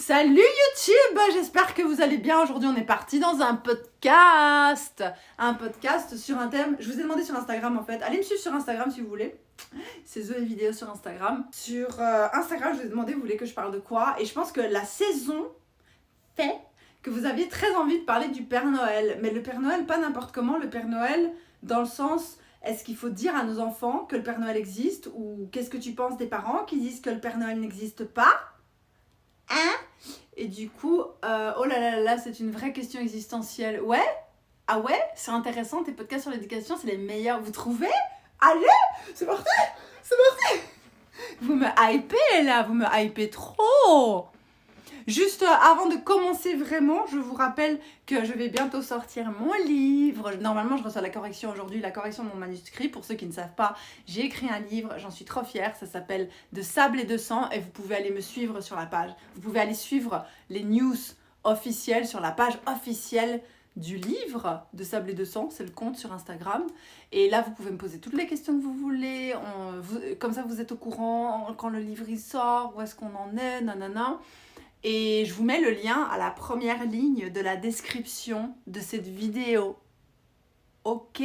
Salut YouTube, j'espère que vous allez bien. Aujourd'hui on est parti dans un podcast sur un thème. Je vous ai demandé sur Instagram en fait, allez me suivre sur Instagram si vous voulez. C'est Zoé Vidéo sur Instagram. Sur Instagram je vous ai demandé, vous voulez que je parle de quoi? Et je pense que la saison fait que vous aviez très envie de parler du Père Noël. Mais le Père Noël pas n'importe comment, le Père Noël dans le sens... Est-ce qu'il faut dire à nos enfants que le Père Noël existe? Ou qu'est-ce que tu penses des parents qui disent que le Père Noël n'existe pas? Hein? Et du coup, oh là là là, c'est une vraie question existentielle. Ouais? Ah ouais? C'est intéressant, tes podcasts sur l'éducation, c'est les meilleurs. Vous trouvez? Allez! C'est parti! C'est parti! Vous me hypez là, vous me hypez trop! Juste avant de commencer vraiment, je vous rappelle que je vais bientôt sortir mon livre. Normalement, je reçois la correction aujourd'hui, la correction de mon manuscrit. Pour ceux qui ne savent pas, j'ai écrit un livre, j'en suis trop fière. Ça s'appelle De sable et de sang et vous pouvez aller me suivre sur la page. Vous pouvez aller suivre les news officielles sur la page officielle du livre De sable et de sang. C'est le compte sur Instagram. Et là, vous pouvez me poser toutes les questions que vous voulez. Comme ça, vous êtes au courant quand le livre il sort, où est-ce qu'on en est, nanana. Et je vous mets le lien à la première ligne de la description de cette vidéo. Ok?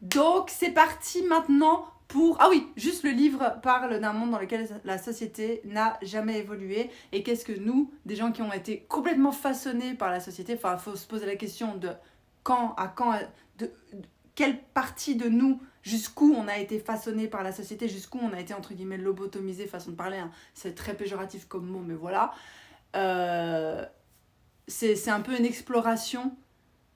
Donc c'est parti maintenant pour... Ah oui, juste le livre parle d'un monde dans lequel la société n'a jamais évolué. Et qu'est-ce que nous, des gens qui ont été complètement façonnés par la société, enfin il faut se poser la question de quand, de quelle partie de nous, jusqu'où on a été façonné par la société, jusqu'où on a été entre guillemets lobotomisé, façon de parler, hein. C'est très péjoratif comme mot, mais voilà. C'est un peu une exploration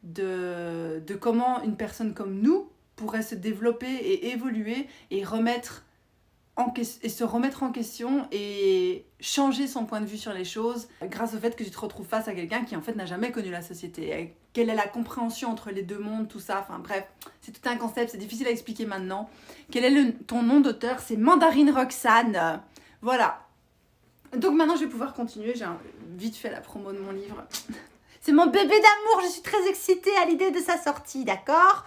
de comment une personne comme nous pourrait se développer et évoluer et se remettre en question et changer son point de vue sur les choses grâce au fait que tu te retrouves face à quelqu'un qui en fait n'a jamais connu la société. Et quelle est la compréhension entre les deux mondes, tout ça, enfin bref, c'est tout un concept, c'est difficile à expliquer maintenant. Quel est ton nom d'auteur? C'est Mandarine Roxane. Voilà. Donc maintenant je vais pouvoir continuer, j'ai vite fait la promo de mon livre. C'est mon bébé d'amour, je suis très excitée à l'idée de sa sortie, d'accord?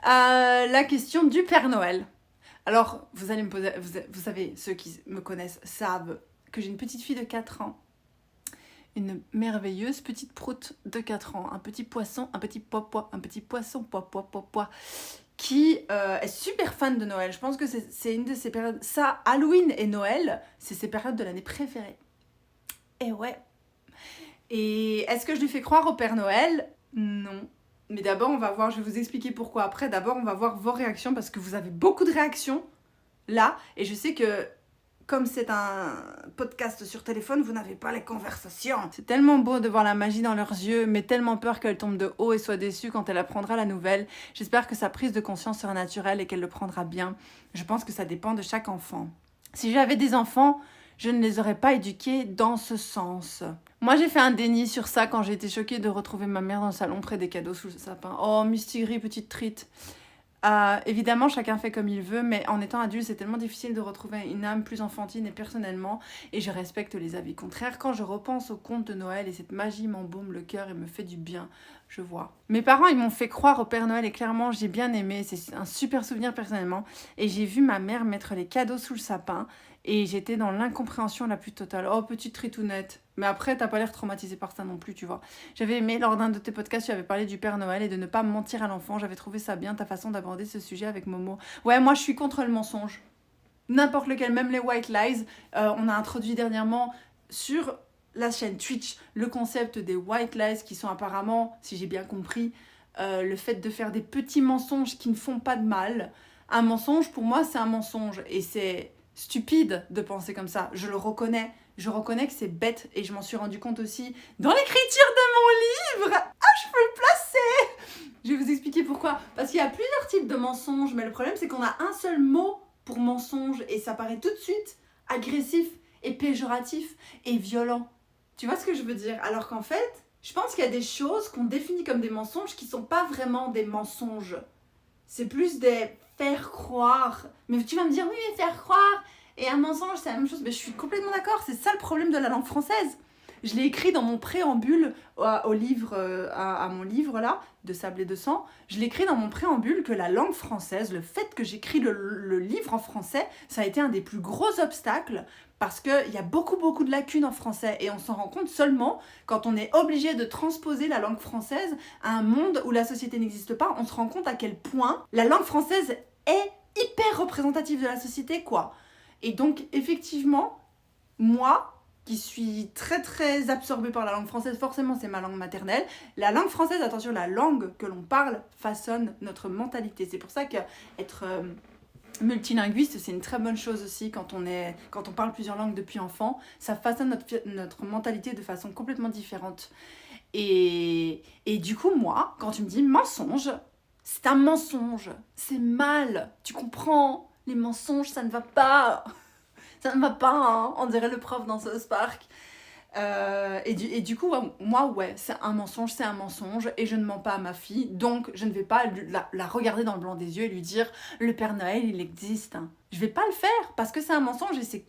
La question du Père Noël. Alors vous allez me poser, vous savez, ceux qui me connaissent savent que j'ai une petite fille de 4 ans. Une merveilleuse petite proute de 4 ans, un petit poisson, un petit poisson, qui est super fan de Noël. Je pense que c'est une de ses périodes... Ça, Halloween et Noël, c'est ses périodes de l'année préférées. Et ouais. Et est-ce que je lui fais croire au Père Noël? Non. Mais d'abord, on va voir, je vais vous expliquer pourquoi après. D'abord, on va voir vos réactions parce que vous avez beaucoup de réactions là. Et je sais que... Comme c'est un podcast sur téléphone, vous n'avez pas les conversations. C'est tellement beau de voir la magie dans leurs yeux, mais tellement peur qu'elle tombe de haut et soit déçue quand elle apprendra la nouvelle. J'espère que sa prise de conscience sera naturelle et qu'elle le prendra bien. Je pense que ça dépend de chaque enfant. Si j'avais des enfants, je ne les aurais pas éduqués dans ce sens. Moi, j'ai fait un déni sur ça quand j'ai été choquée de retrouver ma mère dans le salon près des cadeaux sous le sapin. Oh, Mystigris, petite trite. Évidemment, chacun fait comme il veut, mais en étant adulte, c'est tellement difficile de retrouver une âme plus enfantine et personnellement, et je respecte les avis contraires. Quand je repense au conte de Noël et cette magie m'embaume le cœur et me fait du bien, je vois. Mes parents, ils m'ont fait croire au Père Noël et clairement, j'ai bien aimé, c'est un super souvenir personnellement, et j'ai vu ma mère mettre les cadeaux sous le sapin, et j'étais dans l'incompréhension la plus totale. Oh, petite tritounette. Mais après, t'as pas l'air traumatisée par ça non plus, tu vois. J'avais aimé, lors d'un de tes podcasts, tu avais parlé du Père Noël et de ne pas mentir à l'enfant. J'avais trouvé ça bien, ta façon d'aborder ce sujet avec Momo. Ouais, moi, je suis contre le mensonge. N'importe lequel, même les white lies. On a introduit dernièrement sur la chaîne Twitch le concept des white lies qui sont apparemment, si j'ai bien compris, le fait de faire des petits mensonges qui ne font pas de mal. Un mensonge, pour moi, c'est un mensonge. Et c'est stupide de penser comme ça. Je le reconnais. Je reconnais que c'est bête et je m'en suis rendu compte aussi dans l'écriture de mon livre. Ah, je peux le placer. Je vais vous expliquer pourquoi. Parce qu'il y a plusieurs types de mensonges, mais le problème c'est qu'on a un seul mot pour mensonge et ça paraît tout de suite agressif et péjoratif et violent. Tu vois ce que je veux dire? Alors qu'en fait, je pense qu'il y a des choses qu'on définit comme des mensonges qui sont pas vraiment des mensonges. C'est plus des faire croire. Mais tu vas me dire, oui, mais faire croire et un mensonge, c'est la même chose. Mais je suis complètement d'accord, c'est ça le problème de la langue française. Je l'ai écrit dans mon préambule au livre, à mon livre là, de Sable et de sang. Je l'ai écrit dans mon préambule que la langue française, le fait que j'écris le livre en français, ça a été un des plus gros obstacles parce qu'il y a beaucoup de lacunes en français et on s'en rend compte seulement quand on est obligé de transposer la langue française à un monde où la société n'existe pas. On se rend compte à quel point la langue française est hyper représentative de la société, quoi. Et donc, effectivement, moi, qui suis très absorbée par la langue française, forcément c'est ma langue maternelle. La langue française, attention, la langue que l'on parle façonne notre mentalité. C'est pour ça qu'être multilinguiste, c'est une très bonne chose aussi quand on parle plusieurs langues depuis enfant. Ça façonne notre mentalité de façon complètement différente. Et du coup, moi, quand tu me dis mensonge, c'est un mensonge, c'est mal, tu comprends? Les mensonges, ça ne va pas. Ça ne va pas, hein, on dirait le prof dans South Park. Et du coup, moi, c'est un mensonge, et je ne mens pas à ma fille, donc je ne vais pas la regarder dans le blanc des yeux et lui dire « Le Père Noël, il existe hein. ». Je vais pas le faire, parce que c'est un mensonge, et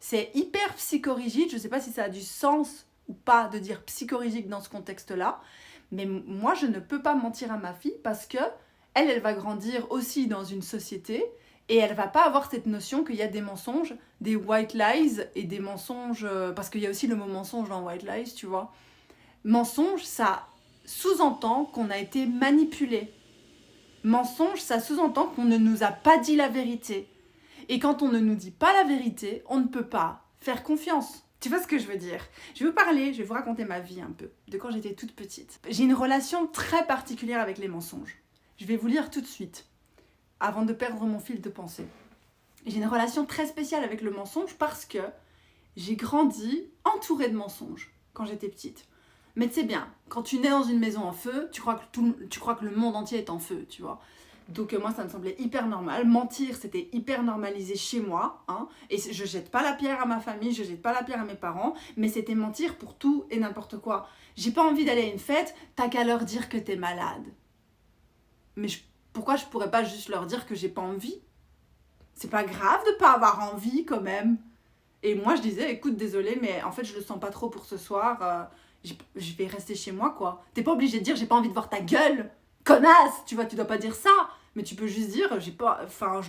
c'est hyper psychorigide, je sais pas si ça a du sens ou pas de dire psychorigide dans ce contexte-là, mais moi, je ne peux pas mentir à ma fille, parce que elle va grandir aussi dans une société, et elle va pas avoir cette notion qu'il y a des mensonges, des white lies et des mensonges... parce qu'il y a aussi le mot mensonge dans white lies, tu vois. Mensonge, ça sous-entend qu'on a été manipulé. Mensonge, ça sous-entend qu'on ne nous a pas dit la vérité. Et quand on ne nous dit pas la vérité, on ne peut pas faire confiance. Tu vois ce que je veux dire? Je vais vous raconter ma vie un peu, de quand j'étais toute petite. J'ai une relation très particulière avec les mensonges. Je vais vous lire tout de suite, avant de perdre mon fil de pensée. J'ai une relation très spéciale avec le mensonge parce que j'ai grandi entourée de mensonges quand j'étais petite. Mais tu sais bien, quand tu nais dans une maison en feu, tu crois que le monde entier est en feu, tu vois. Donc moi, ça me semblait hyper normal. Mentir, c'était hyper normalisé chez moi. Hein, et je jette pas la pierre à ma famille, je jette pas la pierre à mes parents, mais c'était mentir pour tout et n'importe quoi. J'ai pas envie d'aller à une fête, t'as qu'à leur dire que t'es malade. Mais pourquoi je pourrais pas juste leur dire que j'ai pas envie? C'est pas grave de pas avoir envie quand même. Et moi je disais, écoute, désolé, mais en fait je le sens pas trop pour ce soir, je vais rester chez moi quoi. T'es pas obligé de dire j'ai pas envie de voir ta gueule, connasse, tu vois, tu dois pas dire ça. Mais tu peux juste dire, je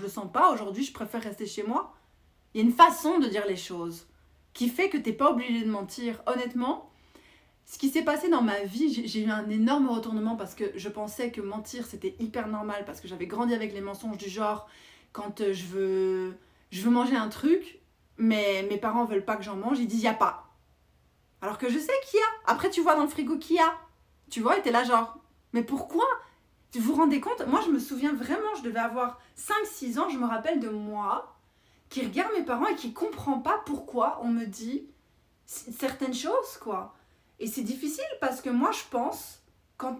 le sens pas aujourd'hui, je préfère rester chez moi. Il y a une façon de dire les choses qui fait que t'es pas obligé de mentir. Honnêtement, ce qui s'est passé dans ma vie, j'ai eu un énorme retournement parce que je pensais que mentir c'était hyper normal parce que j'avais grandi avec les mensonges du genre quand je veux manger un truc, mais mes parents veulent pas que j'en mange, ils disent y a pas. Alors que je sais qu'il y a. Après tu vois dans le frigo qu'il y a. Tu vois, et t'es là genre, mais pourquoi? Vous vous rendez compte? Moi je me souviens vraiment, je devais avoir 5-6 ans, je me rappelle de moi qui regarde mes parents et qui comprend pas pourquoi on me dit certaines choses quoi. Et c'est difficile parce que moi je pense,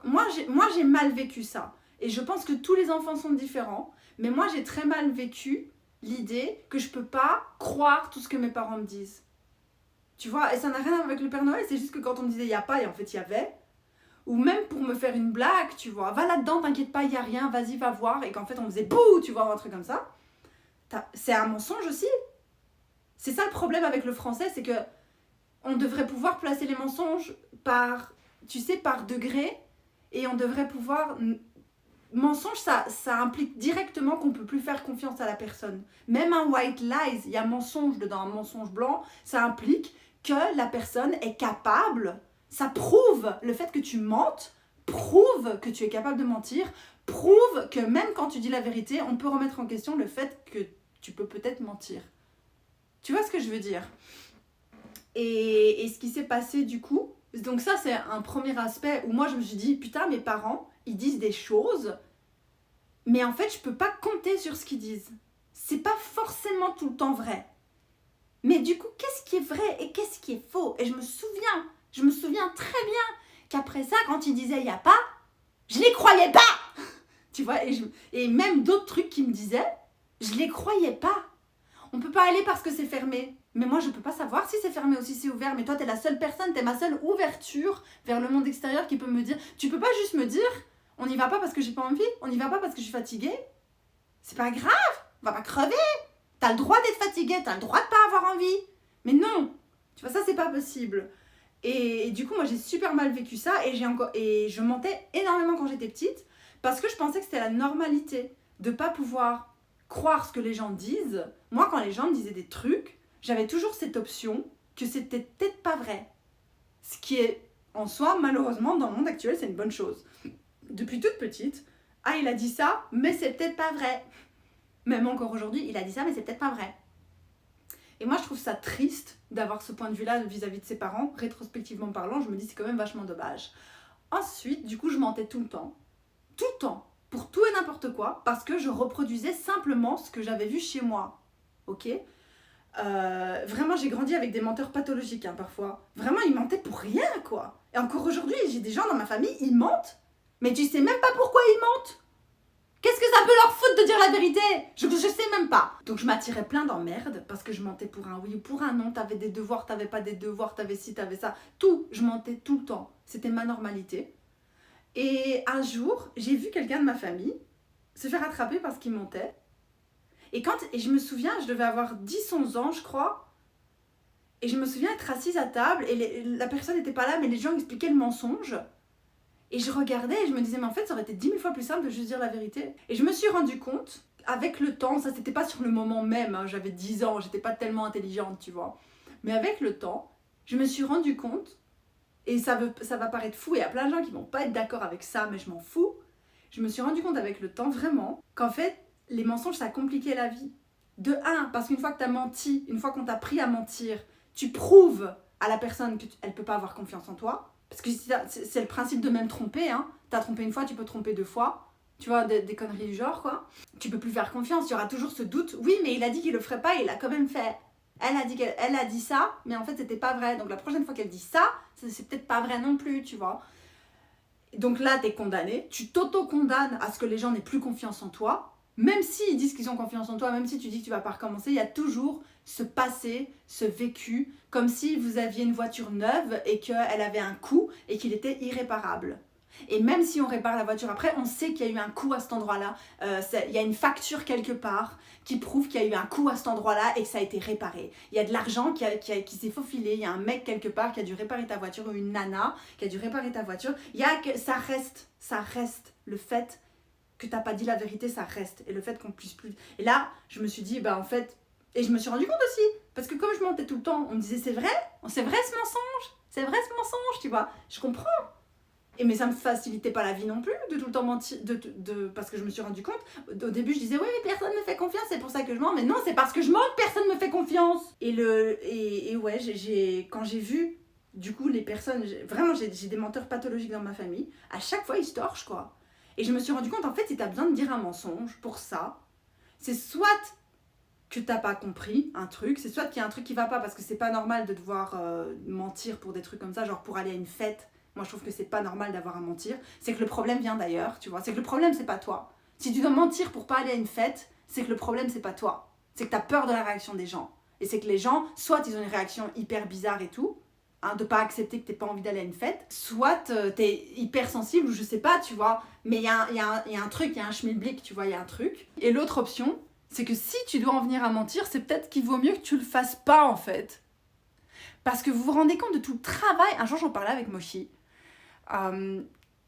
moi j'ai mal vécu ça. Et je pense que tous les enfants sont différents, mais moi j'ai très mal vécu l'idée que je peux pas croire tout ce que mes parents me disent. Tu vois, et ça n'a rien à voir avec le Père Noël, c'est juste que quand on me disait il y a pas et en fait il y avait, ou même pour me faire une blague, tu vois, va là-dedans, t'inquiète pas, il y a rien, vas-y, va voir, et qu'en fait on faisait bouh, tu vois, un truc comme ça, c'est un mensonge aussi. C'est ça le problème avec le français, c'est que on devrait pouvoir placer les mensonges par degré, et on devrait pouvoir... Mensonge, ça implique directement qu'on ne peut plus faire confiance à la personne. Même un white lies, il y a mensonge dedans, un mensonge blanc, ça implique que la personne est capable, ça prouve, le fait que tu mentes, prouve que tu es capable de mentir, prouve que même quand tu dis la vérité, on peut remettre en question le fait que tu peux peut-être mentir. Tu vois ce que je veux dire ? Et ce qui s'est passé du coup, donc ça c'est un premier aspect où moi je me suis dit, putain mes parents, ils disent des choses, mais en fait je peux pas compter sur ce qu'ils disent. C'est pas forcément tout le temps vrai. Mais du coup, qu'est-ce qui est vrai et qu'est-ce qui est faux? Et je me souviens très bien qu'après ça, quand ils disaient il y a pas, je les croyais pas. Tu vois, et même d'autres trucs qu'ils me disaient, je les croyais pas. On peut pas aller parce que c'est fermé. Mais moi, je peux pas savoir si c'est fermé ou si c'est ouvert. Mais toi, t'es la seule personne, t'es ma seule ouverture vers le monde extérieur qui peut me dire... Tu peux pas juste me dire, on n'y va pas parce que j'ai pas envie, on n'y va pas parce que je suis fatiguée. C'est pas grave, on va pas crever. T'as le droit d'être fatiguée, t'as le droit de pas avoir envie. Mais non, tu vois, ça, c'est pas possible. Et du coup, moi, j'ai super mal vécu ça et je mentais énormément quand j'étais petite parce que je pensais que c'était la normalité de pas pouvoir croire ce que les gens disent. Moi, quand les gens me disaient des trucs, j'avais toujours cette option que c'était peut-être pas vrai. Ce qui est, en soi, malheureusement, dans le monde actuel, c'est une bonne chose. Depuis toute petite, ah, il a dit ça, mais c'est peut-être pas vrai. Même encore aujourd'hui, il a dit ça, mais c'est peut-être pas vrai. Et moi, je trouve ça triste d'avoir ce point de vue-là vis-à-vis de ses parents. Rétrospectivement parlant, je me dis c'est quand même vachement dommage. Ensuite, du coup, je mentais tout le temps, pour tout et n'importe quoi, parce que je reproduisais simplement ce que j'avais vu chez moi. Ok ? Vraiment, j'ai grandi avec des menteurs pathologiques, hein, parfois. Vraiment, ils mentaient pour rien, quoi. Et encore aujourd'hui, j'ai des gens dans ma famille, ils mentent, mais tu sais même pas pourquoi ils mentent. Qu'est-ce que ça peut leur foutre de dire la vérité ? Je sais même pas. Donc je m'attirais plein d'emmerdes parce que je mentais pour un oui ou pour un non. T'avais des devoirs, t'avais pas des devoirs, t'avais ci, t'avais ça. Tout, je mentais tout le temps. C'était ma normalité. Et un jour, j'ai vu quelqu'un de ma famille se faire attraper parce qu'il mentait. Et je me souviens, je devais avoir 10-11 ans, je crois. Et je me souviens être assise à table et la personne n'était pas là, mais les gens expliquaient le mensonge. Et je regardais et je me disais, mais en fait, ça aurait été 10 000 fois plus simple de juste dire la vérité. Et je me suis rendu compte, avec le temps, ça c'était pas sur le moment même, hein, j'avais 10 ans, j'étais pas tellement intelligente, tu vois. Mais avec le temps, je me suis rendu compte, et ça va paraître fou, et il y a plein de gens qui vont pas être d'accord avec ça, mais je m'en fous. Je me suis rendu compte avec le temps, vraiment, qu'en fait, les mensonges, ça compliquait la vie. De un, parce qu'une fois que t'as menti, une fois qu'on t'a appris à mentir, tu prouves à la personne qu'elle peut pas avoir confiance en toi. Parce que c'est le principe de même tromper, hein. T'as trompé une fois, tu peux tromper 2 fois. Tu vois, des conneries du genre, quoi. Tu peux plus faire confiance, il y aura toujours ce doute. Oui, mais il a dit qu'il le ferait pas, et il l'a quand même fait. Elle a dit ça, mais en fait, c'était pas vrai. Donc la prochaine fois qu'elle dit ça, c'est peut-être pas vrai non plus, tu vois. Donc là, t'es condamné. Tu t'auto-condamnes à ce que les gens n'aient plus confiance en toi. Même s'ils disent qu'ils ont confiance en toi, même si tu dis que tu vas pas recommencer, il y a toujours ce passé, ce vécu, comme si vous aviez une voiture neuve et qu'elle avait un coût et qu'il était irréparable. Et même si on répare la voiture après, on sait qu'il y a eu un coût à cet endroit-là. Il y a une facture quelque part qui prouve qu'il y a eu un coût à cet endroit-là et que ça a été réparé. Il y a de l'argent qui s'est faufilé, il y a un mec quelque part qui a dû réparer ta voiture ou une nana qui a dû réparer ta voiture. Ça reste le fait que t'as pas dit la vérité, ça reste. Et le fait qu'on puisse plus... Et là, je me suis dit, bah en fait... Et je me suis rendu compte aussi, parce que comme je mentais tout le temps, on me disait, c'est vrai ce mensonge, tu vois. Je comprends. Mais ça me facilitait pas la vie non plus, de tout le temps mentir, parce que je me suis rendu compte, au début je disais, oui, mais personne me fait confiance, c'est pour ça que je mens. Mais non, c'est parce que je mens que personne me fait confiance. Et ouais, quand j'ai vu, du coup, les personnes, vraiment, j'ai des menteurs pathologiques dans ma famille, à chaque fois, ils se torchent, quoi. Et je me suis rendu compte, en fait, si t'as besoin de dire un mensonge pour ça, c'est soit que t'as pas compris un truc, c'est soit qu'il y a un truc qui va pas, parce que c'est pas normal de devoir mentir pour des trucs comme ça, genre pour aller à une fête. Moi, je trouve que c'est pas normal d'avoir à mentir. C'est que le problème vient d'ailleurs, tu vois. C'est que le problème, c'est pas toi. Si tu dois mentir pour pas aller à une fête, c'est que le problème, c'est pas toi. C'est que t'as peur de la réaction des gens. Et c'est que les gens, soit ils ont une réaction hyper bizarre et tout, hein, de pas accepter que t'aies pas envie d'aller à une fête, soit t'es hyper sensible ou je sais pas, tu vois. Mais il y a un truc, il y a un schmilblick, tu vois, il y a un truc. Et l'autre option, c'est que si tu dois en venir à mentir, c'est peut-être qu'il vaut mieux que tu le fasses pas, en fait. Parce que vous vous rendez compte de tout le travail. Un jour, j'en parlais avec Moshi.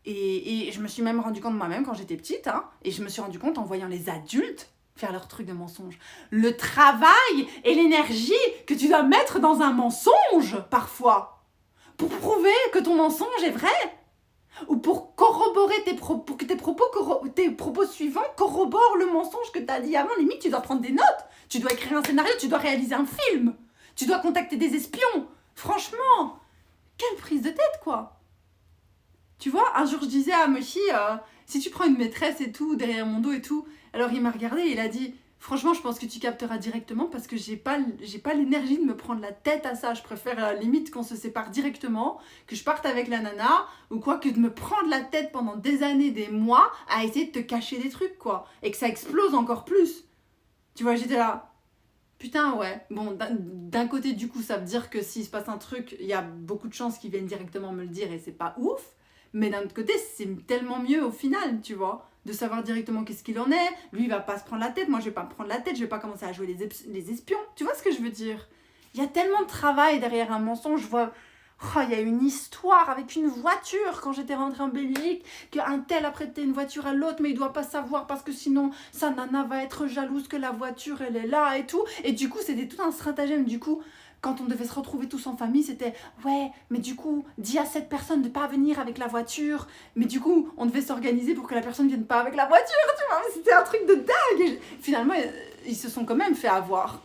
Et je me suis même rendu compte moi-même quand j'étais petite, hein, et je me suis rendu compte en voyant les adultes faire leur truc de mensonge. Le travail et l'énergie que tu dois mettre dans un mensonge, parfois, pour prouver que ton mensonge est vrai, ou pour corroborer pour que tes propos suivants corroborent le mensonge que tu as dit avant. Limite, tu dois prendre des notes, tu dois écrire un scénario, tu dois réaliser un film, tu dois contacter des espions. Franchement, quelle prise de tête, quoi. Tu vois, un jour je disais à Moshi, si tu prends une maîtresse et tout, derrière mon dos et tout, alors il m'a regardé et il a dit, franchement je pense que tu capteras directement parce que j'ai pas l'énergie de me prendre la tête à ça, je préfère limite qu'on se sépare directement, que je parte avec la nana, ou quoi, que de me prendre la tête pendant des années, des mois, à essayer de te cacher des trucs, quoi, et que ça explose encore plus. Tu vois, j'étais là, putain, ouais, bon, d'un côté du coup ça veut dire que s'il se passe un truc, il y a beaucoup de chances qu'ils viennent directement me le dire et c'est pas ouf. Mais d'un autre côté, c'est tellement mieux au final, tu vois, de savoir directement qu'est-ce qu'il en est. Lui, il va pas se prendre la tête, moi, je vais pas me prendre la tête, je vais pas commencer à jouer les espions. Tu vois ce que je veux dire ? Il y a tellement de travail derrière un mensonge, Oh, il y a une histoire avec une voiture quand j'étais rentrée en Belgique, qu'un tel a prêté une voiture à l'autre, mais il doit pas savoir parce que sinon sa nana va être jalouse que la voiture elle est là et tout. Et du coup, c'était tout un stratagème. Du coup, quand on devait se retrouver tous en famille, c'était ouais, mais du coup, dis à cette personne de pas venir avec la voiture. Mais du coup, on devait s'organiser pour que la personne vienne pas avec la voiture, tu vois. C'était un truc de dingue. Et finalement, ils se sont quand même fait avoir.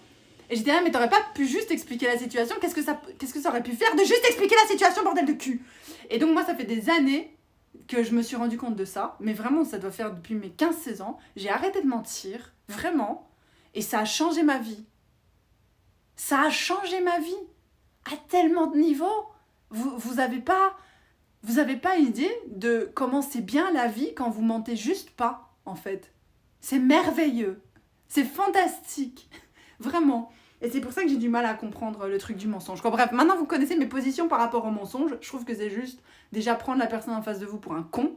Et j'étais là, mais t'aurais pas pu juste expliquer la situation? Qu'est-ce que ça aurait pu faire de juste expliquer la situation, bordel de cul? Et donc moi, ça fait des années que je me suis rendu compte de ça. Mais vraiment, ça doit faire depuis mes 15-16 ans. J'ai arrêté de mentir, vraiment. Et ça a changé ma vie. Ça a changé ma vie. À tellement de niveaux. Vous avez pas idée de comment c'est bien la vie quand vous mentez juste pas, en fait. C'est merveilleux. C'est fantastique. Vraiment. Et c'est pour ça que j'ai du mal à comprendre le truc du mensonge. Bref, maintenant vous connaissez mes positions par rapport au mensonge. Je trouve que c'est juste déjà prendre la personne en face de vous pour un con.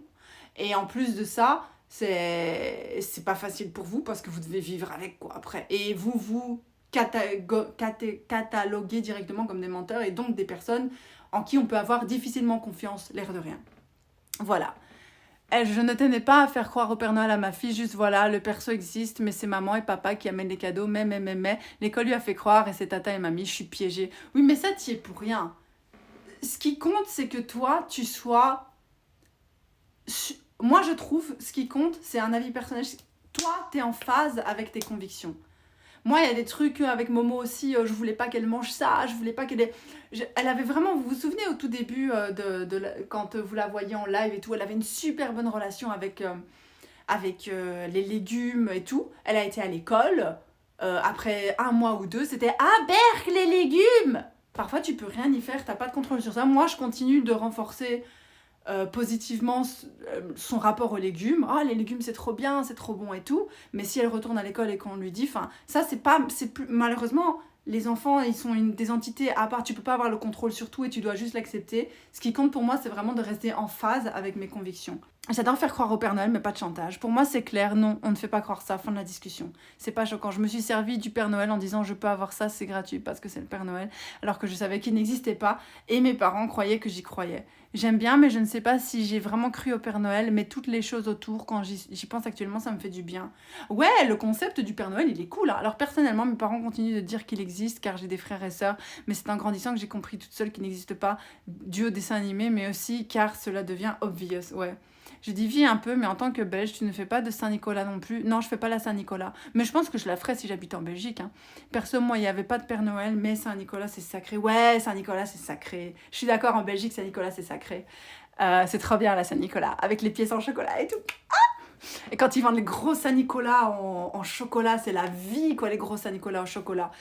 Et en plus de ça, c'est pas facile pour vous parce que vous devez vivre avec quoi après. Et vous cataloguez directement comme des menteurs et donc des personnes en qui on peut avoir difficilement confiance, l'air de rien. Voilà. Je ne tenais pas à faire croire au Père Noël à ma fille, juste voilà, le perso existe, mais c'est maman et papa qui amènent les cadeaux, mais, l'école lui a fait croire et c'est tata et mamie, je suis piégée. Oui, mais ça, t'y es pour rien. Ce qui compte, c'est que toi, tu sois... Moi, je trouve, ce qui compte, c'est un avis personnel. Toi, t'es en phase avec tes convictions. Moi, il y a des trucs avec Momo aussi, je voulais pas qu'elle mange ça, je voulais pas qu'elle ait... Elle avait vraiment, vous vous souvenez au tout début, quand vous la voyiez en live et tout, elle avait une super bonne relation avec les légumes et tout. Elle a été à l'école, après 1 mois ou 2, c'était « Ah, Berk, les légumes !» Parfois, tu peux rien y faire, t'as pas de contrôle sur ça. Moi, je continue de renforcer positivement son rapport aux légumes. Ah, les légumes c'est trop bien, c'est trop bon et tout. Mais si elle retourne à l'école et qu'on lui dit, enfin, ça c'est plus, malheureusement, les enfants ils sont des entités à part. Tu peux pas avoir le contrôle sur tout et tu dois juste l'accepter. Ce qui compte pour moi, c'est vraiment de rester en phase avec mes convictions. J'adore faire croire au Père Noël, mais pas de chantage. Pour moi, c'est clair, non, on ne fait pas croire ça, fin de la discussion. C'est pas choquant. Je me suis servi du Père Noël en disant je peux avoir ça, c'est gratuit parce que c'est le Père Noël, alors que je savais qu'il n'existait pas et mes parents croyaient que j'y croyais. J'aime bien, mais je ne sais pas si j'ai vraiment cru au Père Noël, mais toutes les choses autour, quand j'y pense actuellement, ça me fait du bien. Ouais, le concept du Père Noël, il est cool. Hein. Alors personnellement, mes parents continuent de dire qu'il existe car j'ai des frères et sœurs, mais c'est en grandissant que j'ai compris toute seule qu'il n'existe pas, dû au dessin animé, mais aussi car cela devient obvious. Ouais. Je dévie un peu, mais en tant que Belge, tu ne fais pas de Saint-Nicolas non plus. Non, je fais pas la Saint-Nicolas. Mais je pense que je la ferais si j'habitais en Belgique. Hein. Perso, moi, il n'y avait pas de Père Noël, mais Saint-Nicolas, c'est sacré. Ouais, Saint-Nicolas, c'est sacré. Je suis d'accord, en Belgique, Saint-Nicolas, c'est sacré. C'est trop bien, la Saint-Nicolas, avec les pièces en chocolat et tout. Ah, et quand ils vendent les gros Saint-Nicolas en chocolat, c'est la vie, quoi, les gros Saint-Nicolas au chocolat.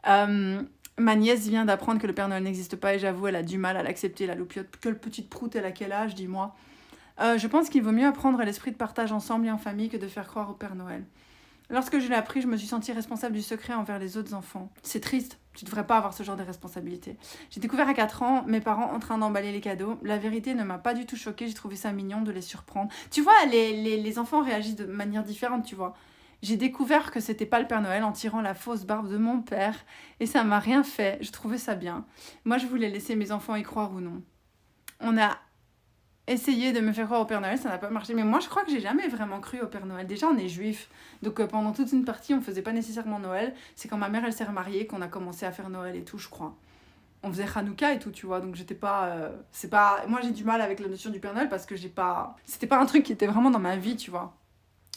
Ma nièce vient d'apprendre que le Père Noël n'existe pas et j'avoue, elle a du mal à l'accepter, la loupiote. Quelle petite proute, elle a quel âge, dis-moi. Je pense qu'il vaut mieux apprendre l'esprit de partage ensemble et en famille que de faire croire au Père Noël. Lorsque je l'ai appris, je me suis sentie responsable du secret envers les autres enfants. C'est triste, tu devrais pas avoir ce genre de responsabilité. J'ai découvert à 4 ans mes parents en train d'emballer les cadeaux. La vérité ne m'a pas du tout choquée, j'ai trouvé ça mignon de les surprendre. Tu vois, les enfants réagissent de manière différente, tu vois. J'ai découvert que c'était pas le Père Noël en tirant la fausse barbe de mon père et ça m'a rien fait, je trouvais ça bien. Moi, je voulais laisser mes enfants y croire ou non. On a essayé de me faire croire au Père Noël, ça n'a pas marché. Mais moi, je crois que j'ai jamais vraiment cru au Père Noël. Déjà, on est juifs, donc pendant toute une partie, on faisait pas nécessairement Noël. C'est quand ma mère, elle s'est remariée, qu'on a commencé à faire Noël et tout, je crois. On faisait Hanouka et tout, tu vois, donc j'étais pas... c'est pas... Moi, j'ai du mal avec la notion du Père Noël parce que j'ai pas... C'était pas un truc qui était vraiment dans ma vie, tu vois.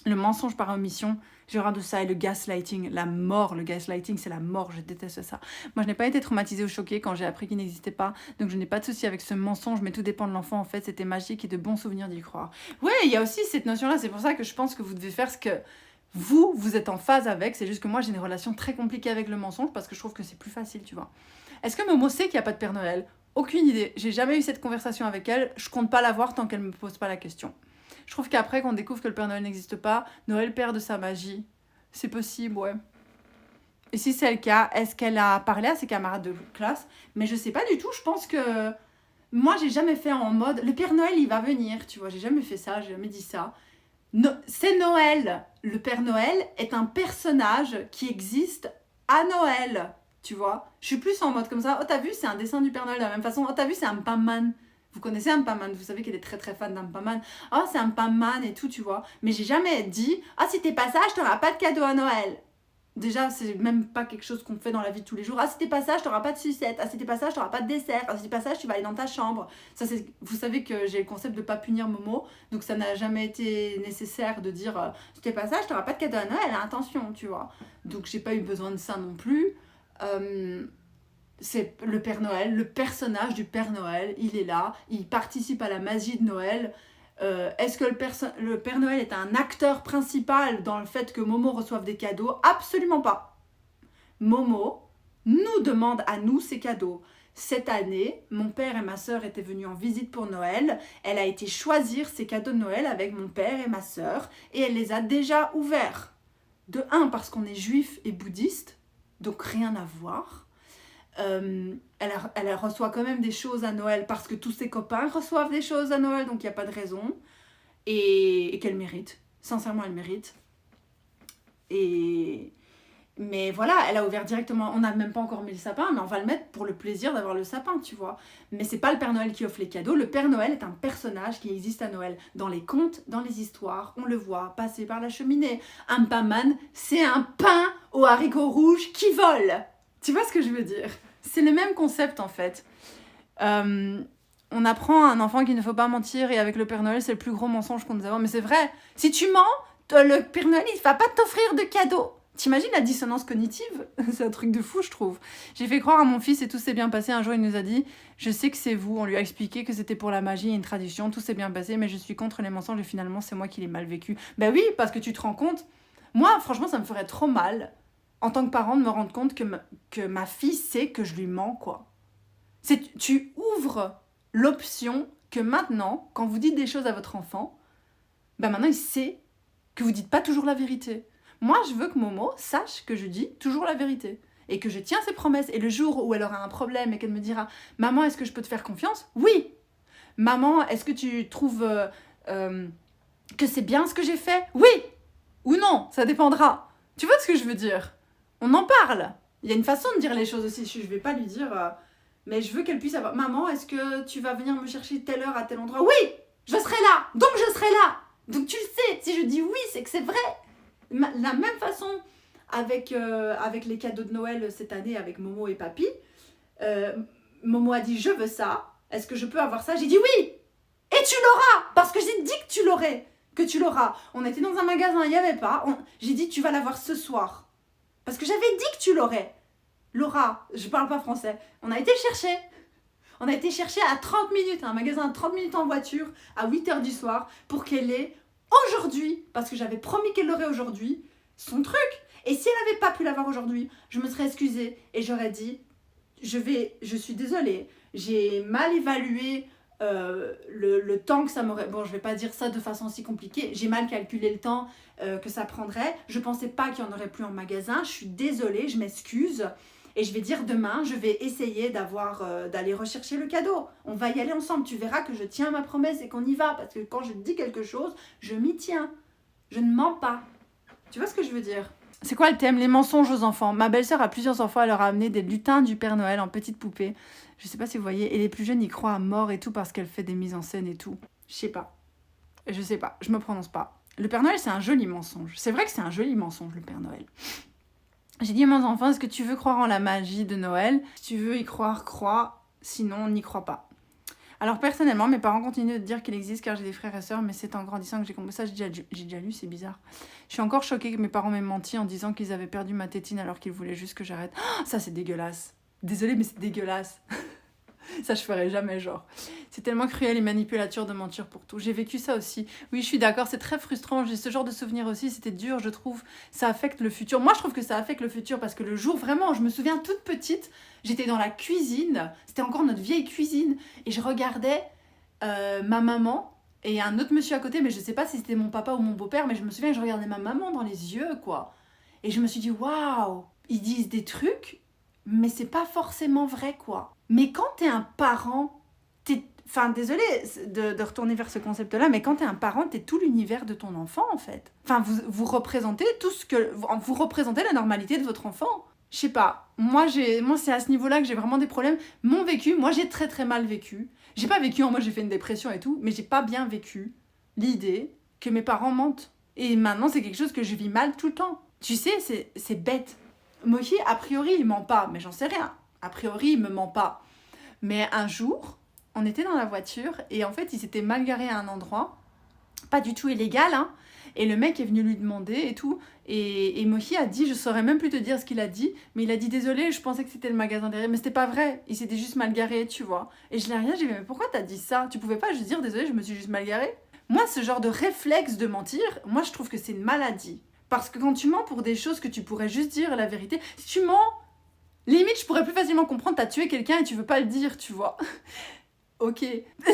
Le mensonge par omission, j'ai horreur de ça. Et le gaslighting, la mort. Le gaslighting, c'est la mort. Je déteste ça. Moi, je n'ai pas été traumatisée ou choquée quand j'ai appris qu'il n'existait pas. Donc, je n'ai pas de souci avec ce mensonge. Mais tout dépend de l'enfant. En fait, c'était magique et de bons souvenirs d'y croire. Ouais, il y a aussi cette notion-là. C'est pour ça que je pense que vous devez faire ce que vous êtes en phase avec. C'est juste que moi, j'ai une relation très compliquée avec le mensonge parce que je trouve que c'est plus facile, tu vois. Est-ce que Momo sait qu'il n'y a pas de Père Noël ? Aucune idée. J'ai jamais eu cette conversation avec elle. Je compte pas l'avoir tant qu'elle me pose pas la question. Je trouve qu'après qu'on découvre que le Père Noël n'existe pas, Noël perd de sa magie. C'est possible, ouais. Et si c'est le cas, est-ce qu'elle a parlé à ses camarades de classe ? Mais je sais pas du tout, je pense que... Moi, j'ai jamais fait en mode... Le Père Noël, il va venir, tu vois. J'ai jamais fait ça, j'ai jamais dit ça. C'est Noël. Le Père Noël est un personnage qui existe à Noël. tu vois. Je suis plus en mode comme ça, oh t'as vu, c'est un dessin du Père Noël de la même façon, oh t'as vu, c'est un Paman. Vous connaissez un Paman, vous savez qu'elle est très très fan d'un Paman. Oh c'est un Paman et tout, tu vois. Mais j'ai jamais dit, ah si t'es pas sage, t'auras pas de cadeau à Noël. Déjà, c'est même pas quelque chose qu'on fait dans la vie de tous les jours. Ah, si t'es pas sage, t'auras pas de sucette. Ah, si t'es pas sage, t'auras pas de dessert. Ah, si t'es pas sage, tu vas aller dans ta chambre. Ça, c'est... Vous savez que j'ai le concept de pas punir Momo. Donc, ça n'a jamais été nécessaire de dire si t'es pas sage, t'auras pas de cadeau à Noël. Hein, attention, tu vois. Donc, j'ai pas eu besoin de ça non plus. C'est le Père Noël, le personnage du Père Noël. Il est là. Il participe à la magie de Noël. Est-ce que le Père Noël est un acteur principal dans le fait que Momo reçoive des cadeaux? Absolument pas. Momo nous demande à nous ses cadeaux. Cette année, mon père et ma sœur étaient venus en visite pour Noël. Elle a été choisir ses cadeaux de Noël avec mon père et ma sœur et elle les a déjà ouverts. De un, parce qu'on est juif et bouddhiste, donc rien à voir. Elle reçoit quand même des choses à Noël parce que tous ses copains reçoivent des choses à Noël, donc il n'y a pas de raison. Et qu'elle mérite. Sincèrement, elle mérite. Mais voilà, elle a ouvert directement. On n'a même pas encore mis le sapin, mais on va le mettre pour le plaisir d'avoir le sapin, tu vois. Mais c'est pas le Père Noël qui offre les cadeaux. Le Père Noël est un personnage qui existe à Noël. Dans les contes, dans les histoires, on le voit passer par la cheminée. Un paman, c'est un pain aux haricots rouges qui vole. Tu vois ce que je veux dire? C'est le même concept en fait. On apprend à un enfant qu'il ne faut pas mentir et avec le Père Noël, c'est le plus gros mensonge qu'on nous a. Mais c'est vrai, si tu mens, le Père Noël, il ne va pas t'offrir de cadeaux. T'imagines la dissonance cognitive? C'est un truc de fou, je trouve. J'ai fait croire à mon fils et tout s'est bien passé. Un jour, il nous a dit « Je sais que c'est vous ». On lui a expliqué que c'était pour la magie et une tradition. Tout s'est bien passé, mais je suis contre les mensonges et finalement, c'est moi qui l'ai mal vécu. Ben oui, parce que tu te rends compte. Moi, franchement, ça me ferait trop mal, en tant que parent, de me rendre compte que ma fille sait que je lui mens, quoi. Tu ouvres l'option que maintenant, quand vous dites des choses à votre enfant, ben maintenant, il sait que vous dites pas toujours la vérité. Moi, je veux que Momo sache que je dis toujours la vérité et que je tiens ses promesses. Et le jour où elle aura un problème et qu'elle me dira « Maman, est-ce que je peux te faire confiance ?» Oui. « Maman, est-ce que tu trouves que c'est bien ce que j'ai fait ?» Oui. Ou non, ça dépendra. Tu vois ce que je veux dire? On en parle. Il y a une façon de dire les choses aussi. Je vais pas lui dire mais je veux qu'elle puisse avoir « Maman, est-ce que tu vas venir me chercher telle heure à tel endroit ?» Oui. Je serai là. Donc je serai là. Donc tu le sais. Si je dis oui, c'est que c'est vrai. La même façon avec les cadeaux de Noël cette année avec Momo et Papy, Momo a dit « Je veux ça. Est-ce que je peux avoir ça ?» J'ai dit « Oui. Et tu l'auras. Parce que j'ai dit que tu l'aurais. Que tu l'auras. » On était dans un magasin, il n'y avait pas. J'ai dit « Tu vas l'avoir ce soir. » Parce que j'avais dit que tu l'aurais. Laura, je parle pas français. On a été chercher. On a été chercher à 30 minutes, un magasin à 30 minutes en voiture, à 8h du soir, pour qu'elle ait aujourd'hui, parce que j'avais promis qu'elle l'aurait aujourd'hui, son truc. Et si elle n'avait pas pu l'avoir aujourd'hui, je me serais excusée et j'aurais dit, je suis désolée, j'ai mal évalué le temps que ça m'aurait... Bon, je vais pas dire ça de façon si compliquée, j'ai mal calculé le temps que ça prendrait, je pensais pas qu'il y en aurait plus en magasin, je suis désolée, je m'excuse. Et je vais dire demain, je vais essayer d'aller rechercher le cadeau. On va y aller ensemble. Tu verras que je tiens ma promesse et qu'on y va. Parce que quand je dis quelque chose, je m'y tiens. Je ne mens pas. Tu vois ce que je veux dire? C'est quoi le thème? Les mensonges aux enfants. Ma belle-sœur a plusieurs enfants. Elle leur a amené des lutins du Père Noël en petites poupées. Je sais pas si vous voyez. Et les plus jeunes, ils croient à mort et tout parce qu'elle fait des mises en scène et tout. Je sais pas. Je me prononce pas. Le Père Noël, c'est un joli mensonge. C'est vrai que c'est un joli mensonge, le Père Noël. J'ai dit à mes enfants, est-ce que tu veux croire en la magie de Noël? Si tu veux y croire, crois. Sinon, n'y crois pas. Alors personnellement, mes parents continuent de dire qu'il existe car j'ai des frères et sœurs, mais c'est en grandissant que j'ai compris ça. J'ai déjà lu, c'est bizarre. Je suis encore choquée que mes parents m'aient menti en disant qu'ils avaient perdu ma tétine alors qu'ils voulaient juste que j'arrête. Oh, ça, c'est dégueulasse. Désolée, mais c'est dégueulasse. Ça, je ferais jamais, genre. C'est tellement cruel et manipulateur de mentir pour tout. J'ai vécu ça aussi. Oui, je suis d'accord, c'est très frustrant. J'ai ce genre de souvenir aussi. C'était dur, je trouve. Ça affecte le futur. Moi, je trouve que ça affecte le futur parce que le jour, vraiment, je me souviens toute petite, j'étais dans la cuisine. C'était encore notre vieille cuisine. Et je regardais ma maman et un autre monsieur à côté. Mais je sais pas si c'était mon papa ou mon beau-père. Mais je me souviens, je regardais ma maman dans les yeux, quoi. Et je me suis dit, waouh, ils disent des trucs, mais c'est pas forcément vrai, quoi. Mais quand t'es un parent, enfin, désolée de retourner vers ce concept-là, mais quand t'es un parent, t'es tout l'univers de ton enfant, en fait. Enfin, vous représentez vous représentez la normalité de votre enfant. Je sais pas, moi c'est à ce niveau-là que j'ai vraiment des problèmes. Mon vécu, moi j'ai très très mal vécu. J'ai pas vécu en mode j'ai fait une dépression et tout, mais j'ai pas bien vécu l'idée que mes parents mentent. Et maintenant c'est quelque chose que je vis mal tout le temps. Tu sais, c'est bête. Mohi, a priori il ment pas, mais j'en sais rien. A priori il me ment pas. Mais un jour, on était dans la voiture et en fait il s'était mal garé à un endroit, pas du tout illégal, hein. Et le mec est venu lui demander et tout. Et Mohi a dit, je saurais même plus te dire ce qu'il a dit, mais il a dit désolé, je pensais que c'était le magasin derrière. Mais c'était pas vrai, il s'était juste mal garé, tu vois. Et je l'ai rien, j'ai dit, mais pourquoi t'as dit ça? Tu pouvais pas juste dire désolé, je me suis juste mal garé? Moi, ce genre de réflexe de mentir, moi je trouve que c'est une maladie. Parce que quand tu mens pour des choses que tu pourrais juste dire la vérité, si tu mens, limite je pourrais plus facilement comprendre, t'as tué quelqu'un et tu veux pas le dire, tu vois. Ok.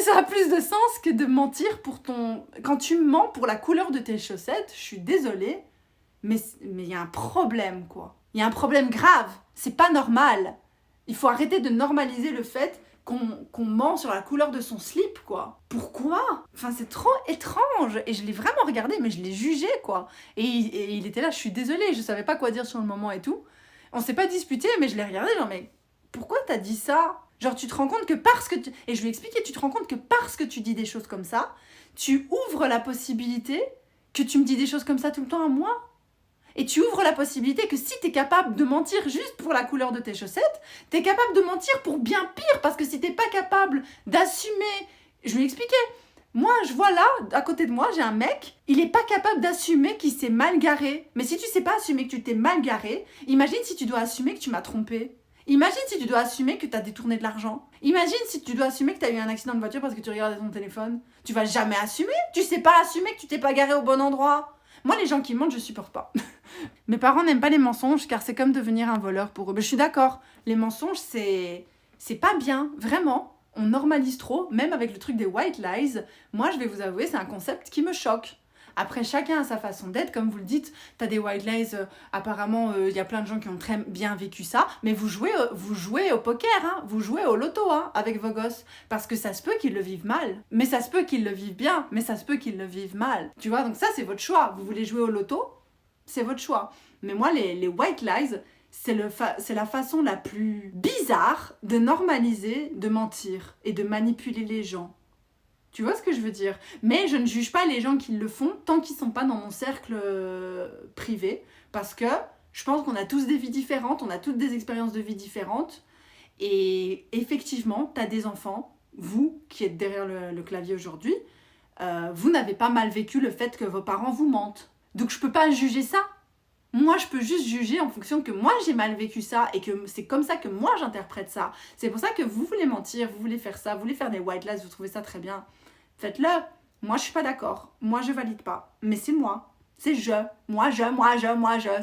Ça a plus de sens que de mentir pour ton... Quand tu mens pour la couleur de tes chaussettes, je suis désolée, mais il y a un problème, quoi. Il y a un problème grave. C'est pas normal. Il faut arrêter de normaliser le fait qu'on ment sur la couleur de son slip, quoi. Pourquoi? Enfin, c'est trop étrange. Et je l'ai vraiment regardé, mais je l'ai jugé, quoi. Et il était là, je suis désolée, je savais pas quoi dire sur le moment et tout. On s'est pas disputé, mais je l'ai regardé, genre, mais pourquoi t'as dit ça? Genre, tu te rends compte que parce que... Et je lui ai expliqué, tu te rends compte que parce que tu dis des choses comme ça, tu ouvres la possibilité que tu me dis des choses comme ça tout le temps à moi. Et tu ouvres la possibilité que si t'es capable de mentir juste pour la couleur de tes chaussettes, t'es capable de mentir pour bien pire, parce que si t'es pas capable d'assumer... Je lui ai expliqué. Moi, je vois là, à côté de moi, j'ai un mec, il est pas capable d'assumer qu'il s'est mal garé. Mais si tu sais pas assumer que tu t'es mal garé, imagine si tu dois assumer que tu m'as trompé. Imagine si tu dois assumer que tu as détourné de l'argent. Imagine si tu dois assumer que tu as eu un accident de voiture parce que tu regardais ton téléphone. Tu vas jamais assumer. Tu sais pas assumer que tu t'es pas garé au bon endroit. Moi, les gens qui mentent, je supporte pas. Mes parents n'aiment pas les mensonges car c'est comme devenir un voleur pour eux. Mais je suis d'accord. Les mensonges, c'est pas bien. Vraiment. On normalise trop, même avec le truc des white lies. Moi, je vais vous avouer, c'est un concept qui me choque. Après, chacun a sa façon d'être, comme vous le dites. T'as des white lies, apparemment, il y a plein de gens qui ont très bien vécu ça. Mais vous jouez au poker, hein, vous jouez au loto, hein, avec vos gosses. Parce que ça se peut qu'ils le vivent mal. Mais ça se peut qu'ils le vivent bien, mais ça se peut qu'ils le vivent mal. Tu vois, donc ça, c'est votre choix. Vous voulez jouer au loto, c'est votre choix. Mais moi, les white lies, c'est la façon la plus bizarre de normaliser, de mentir et de manipuler les gens. Tu vois ce que je veux dire? Mais je ne juge pas les gens qui le font tant qu'ils ne sont pas dans mon cercle privé. Parce que je pense qu'on a tous des vies différentes, on a toutes des expériences de vie différentes. Et effectivement, tu as des enfants, vous qui êtes derrière le clavier aujourd'hui, vous n'avez pas mal vécu le fait que vos parents vous mentent. Donc je ne peux pas juger ça. Moi, je peux juste juger en fonction que moi, j'ai mal vécu ça et que c'est comme ça que moi, j'interprète ça. C'est pour ça que vous voulez mentir, vous voulez faire ça, vous voulez faire des white lies, vous trouvez ça très bien. Faites-le. Moi, je suis pas d'accord. Moi, je valide pas. Mais c'est moi. C'est je. Moi, je.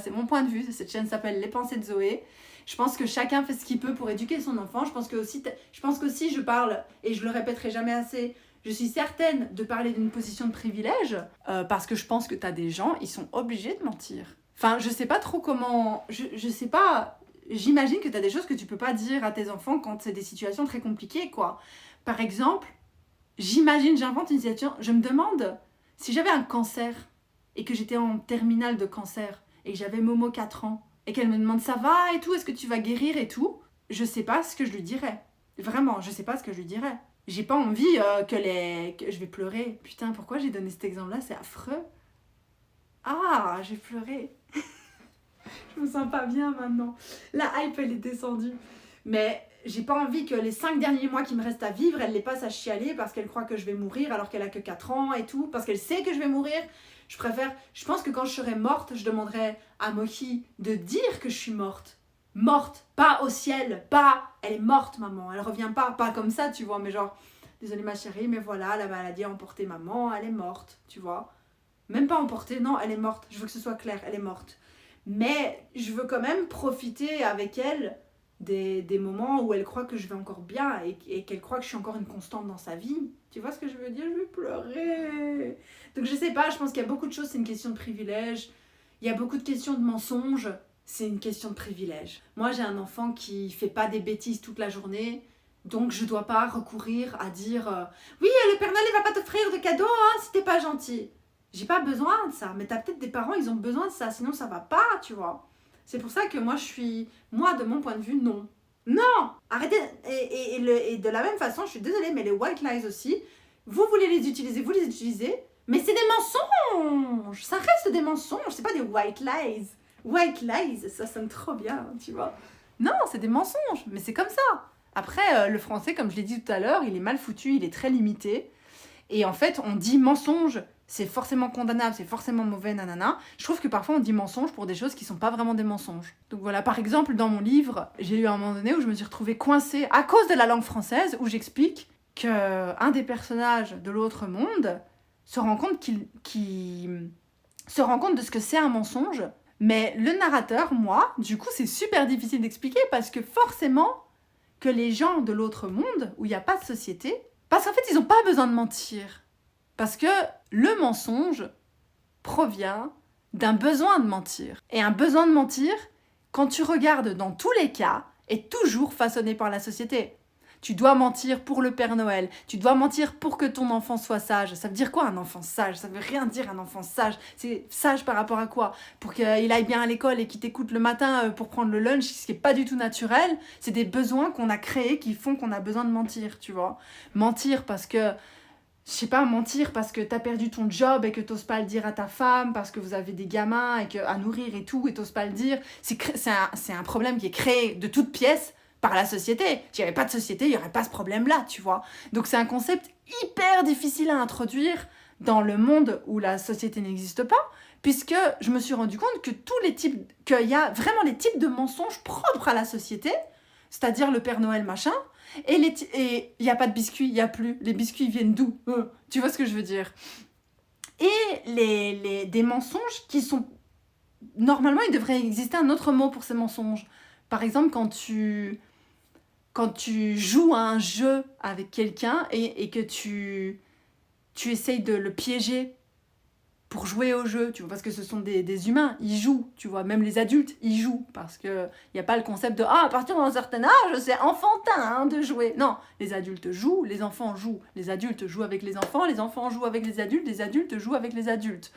C'est mon point de vue. Cette chaîne s'appelle Les Pensées de Zoé. Je pense que chacun fait ce qu'il peut pour éduquer son enfant. Je pense qu'aussi je parle, et je le répéterai jamais assez, je suis certaine de parler d'une position de privilège, parce que je pense que t'as des gens, ils sont obligés de mentir. Enfin, je sais pas trop comment... Je sais pas... J'imagine que t'as des choses que tu peux pas dire à tes enfants quand c'est des situations très compliquées, quoi. Par exemple... J'invente une situation, je me demande si j'avais un cancer et que j'étais en terminale de cancer et que j'avais Momo 4 ans et qu'elle me demande ça va et tout, est-ce que tu vas guérir et tout, je sais pas ce que je lui dirais. Vraiment, je sais pas ce que je lui dirais. J'ai pas envie que je vais pleurer. Putain, pourquoi j'ai donné cet exemple-là? C'est affreux. Ah, j'ai pleuré. Je me sens pas bien maintenant. La hype, elle est descendue. Mais... j'ai pas envie que les 5 derniers mois qui me restent à vivre, elle les passe à chialer parce qu'elle croit que je vais mourir alors qu'elle a que 4 ans et tout, parce qu'elle sait que je vais mourir. Je pense que quand je serai morte, je demanderai à Mohi de dire que je suis morte. Morte, pas au ciel, pas elle est morte maman, elle revient pas comme ça tu vois, mais genre, désolée ma chérie, mais voilà, la maladie a emporté maman, elle est morte, tu vois. Même pas emportée, non, elle est morte, je veux que ce soit clair, elle est morte. Mais je veux quand même profiter avec elle des moments où elle croit que je vais encore bien et qu'elle croit que je suis encore une constante dans sa vie. Tu vois ce que je veux dire? Je vais pleurer. Donc je sais pas, je pense qu'il y a beaucoup de choses, c'est une question de privilège. Il y a beaucoup de questions de mensonges, c'est une question de privilège. Moi j'ai un enfant qui fait pas des bêtises toute la journée, donc je dois pas recourir à dire oui, le Père Noël il va pas t'offrir de cadeaux hein, si t'es pas gentil. J'ai pas besoin de ça, mais t'as peut-être des parents, ils ont besoin de ça, sinon ça va pas, tu vois. C'est pour ça que moi, de mon point de vue, non. Non! Arrêtez! Et de la même façon, je suis désolée, mais les white lies aussi, vous voulez les utiliser, vous les utilisez, mais c'est des mensonges! Ça reste des mensonges, c'est pas des white lies. White lies, ça sonne trop bien, tu vois. Non, c'est des mensonges, mais c'est comme ça. Après, le français, comme je l'ai dit tout à l'heure, il est mal foutu, il est très limité. Et en fait, on dit mensonge, c'est forcément condamnable, c'est forcément mauvais, nanana. Je trouve que parfois on dit mensonge pour des choses qui sont pas vraiment des mensonges. Donc voilà, par exemple, dans mon livre, j'ai eu un moment donné où je me suis retrouvée coincée à cause de la langue française, où j'explique qu'un des personnages de l'autre monde se rend compte se rend compte de ce que c'est un mensonge. Mais le narrateur, moi, du coup, c'est super difficile d'expliquer parce que forcément que les gens de l'autre monde, où il n'y a pas de société, parce qu'en fait, ils n'ont pas besoin de mentir. Parce que le mensonge provient d'un besoin de mentir. Et un besoin de mentir, quand tu regardes dans tous les cas, est toujours façonné par la société. Tu dois mentir pour le Père Noël. Tu dois mentir pour que ton enfant soit sage. Ça veut dire quoi un enfant sage? Ça veut rien dire un enfant sage. C'est sage par rapport à quoi? Pour qu'il aille bien à l'école et qu'il t'écoute le matin pour prendre le lunch, ce qui n'est pas du tout naturel. C'est des besoins qu'on a créés qui font qu'on a besoin de mentir, tu vois. Mentir parce que... Je sais pas, mentir parce que t'as perdu ton job et que t'oses pas le dire à ta femme, parce que vous avez des gamins et à nourrir et tout, et t'oses pas le dire. C'est un problème qui est créé de toutes pièces par la société. S'il n'y avait pas de société, il n'y aurait pas ce problème-là, tu vois. Donc c'est un concept hyper difficile à introduire dans le monde où la société n'existe pas, puisque je me suis rendu compte que qu'il y a vraiment les types de mensonges propres à la société, c'est-à-dire le Père Noël machin, et il n'y a pas de biscuits, il n'y a plus. Les biscuits viennent d'où? Tu vois ce que je veux dire? Et des mensonges qui sont... Normalement, il devrait exister un autre mot pour ces mensonges. Par exemple, quand tu joues à un jeu avec quelqu'un et que tu essayes de le piéger pour jouer au jeu, tu vois, parce que ce sont des humains, ils jouent, tu vois, même les adultes, ils jouent, parce qu'il n'y a pas le concept de « Ah, à partir d'un certain âge, c'est enfantin de jouer ». Non, les adultes jouent, les enfants jouent, les adultes jouent avec les enfants jouent avec les adultes jouent avec les adultes.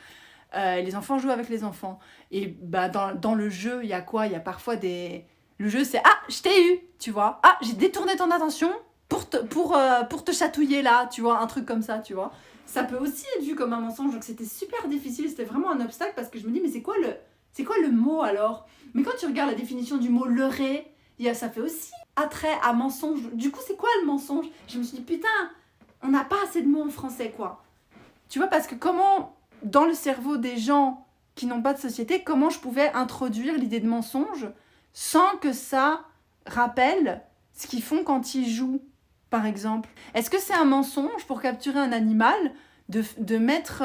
Les enfants jouent avec les enfants. Et bah, dans le jeu, il y a quoi? Il y a parfois des... Le jeu, c'est « Ah, je t'ai eu !» Tu vois. « Ah, j'ai détourné ton attention pour te chatouiller là !» Tu vois, un truc comme ça, tu vois. Ça peut aussi être vu comme un mensonge, donc c'était super difficile, c'était vraiment un obstacle parce que je me dis mais c'est quoi le mot alors? Mais quand tu regardes la définition du mot leurrer, ça fait aussi attrait à mensonge. Du coup c'est quoi le mensonge? Je me suis dit putain, on n'a pas assez de mots en français quoi. Tu vois, parce que comment dans le cerveau des gens qui n'ont pas de société, comment je pouvais introduire l'idée de mensonge sans que ça rappelle ce qu'ils font quand ils jouent? Par exemple, est-ce que c'est un mensonge pour capturer un animal de mettre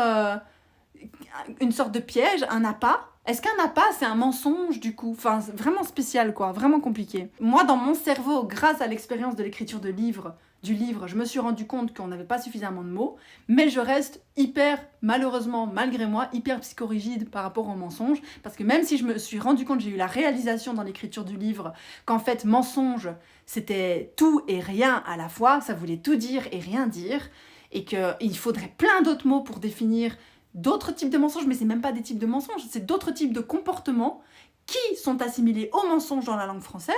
une sorte de piège, un appât? Est-ce qu'un appât, c'est un mensonge du coup? Enfin, c'est vraiment spécial quoi, vraiment compliqué. Moi, dans mon cerveau, grâce à l'expérience de l'écriture du livre, je me suis rendu compte qu'on n'avait pas suffisamment de mots, mais je reste malheureusement, malgré moi, hyper psychorigide par rapport aux mensonges, parce que même si je me suis rendu compte, j'ai eu la réalisation dans l'écriture du livre, qu'en fait, mensonge, c'était tout et rien à la fois, ça voulait tout dire et rien dire, et qu'il faudrait plein d'autres mots pour définir d'autres types de mensonges, mais c'est même pas des types de mensonges, c'est d'autres types de comportements qui sont assimilés aux mensonges dans la langue française.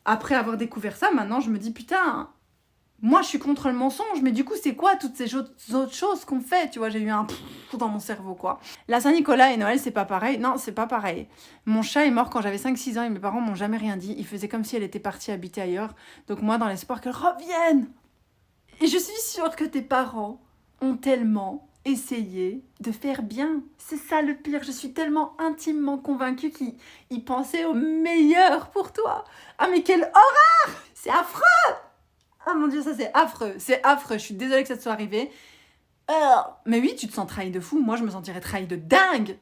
Après avoir découvert ça, maintenant je me dis putain, moi je suis contre le mensonge, mais du coup c'est quoi toutes ces autres choses qu'on fait? Tu vois, j'ai eu un dans mon cerveau quoi. La Saint-Nicolas et Noël c'est pas pareil. Non, c'est pas pareil. Mon chat est mort quand j'avais 5-6 ans et mes parents m'ont jamais rien dit. Ils faisaient comme si elle était partie habiter ailleurs. Donc moi dans l'espoir qu'elle revienne. Et je suis sûre que tes parents ont tellement essayé de faire bien. C'est ça le pire. Je suis tellement intimement convaincue qu'ils pensaient au meilleur pour toi. Ah mais quelle horreur! C'est affreux! Ah mon Dieu, ça c'est affreux. C'est affreux. Je suis désolée que ça te soit arrivé. Mais oui, tu te sens trahi de fou. Moi, je me sentirais trahi de dingue.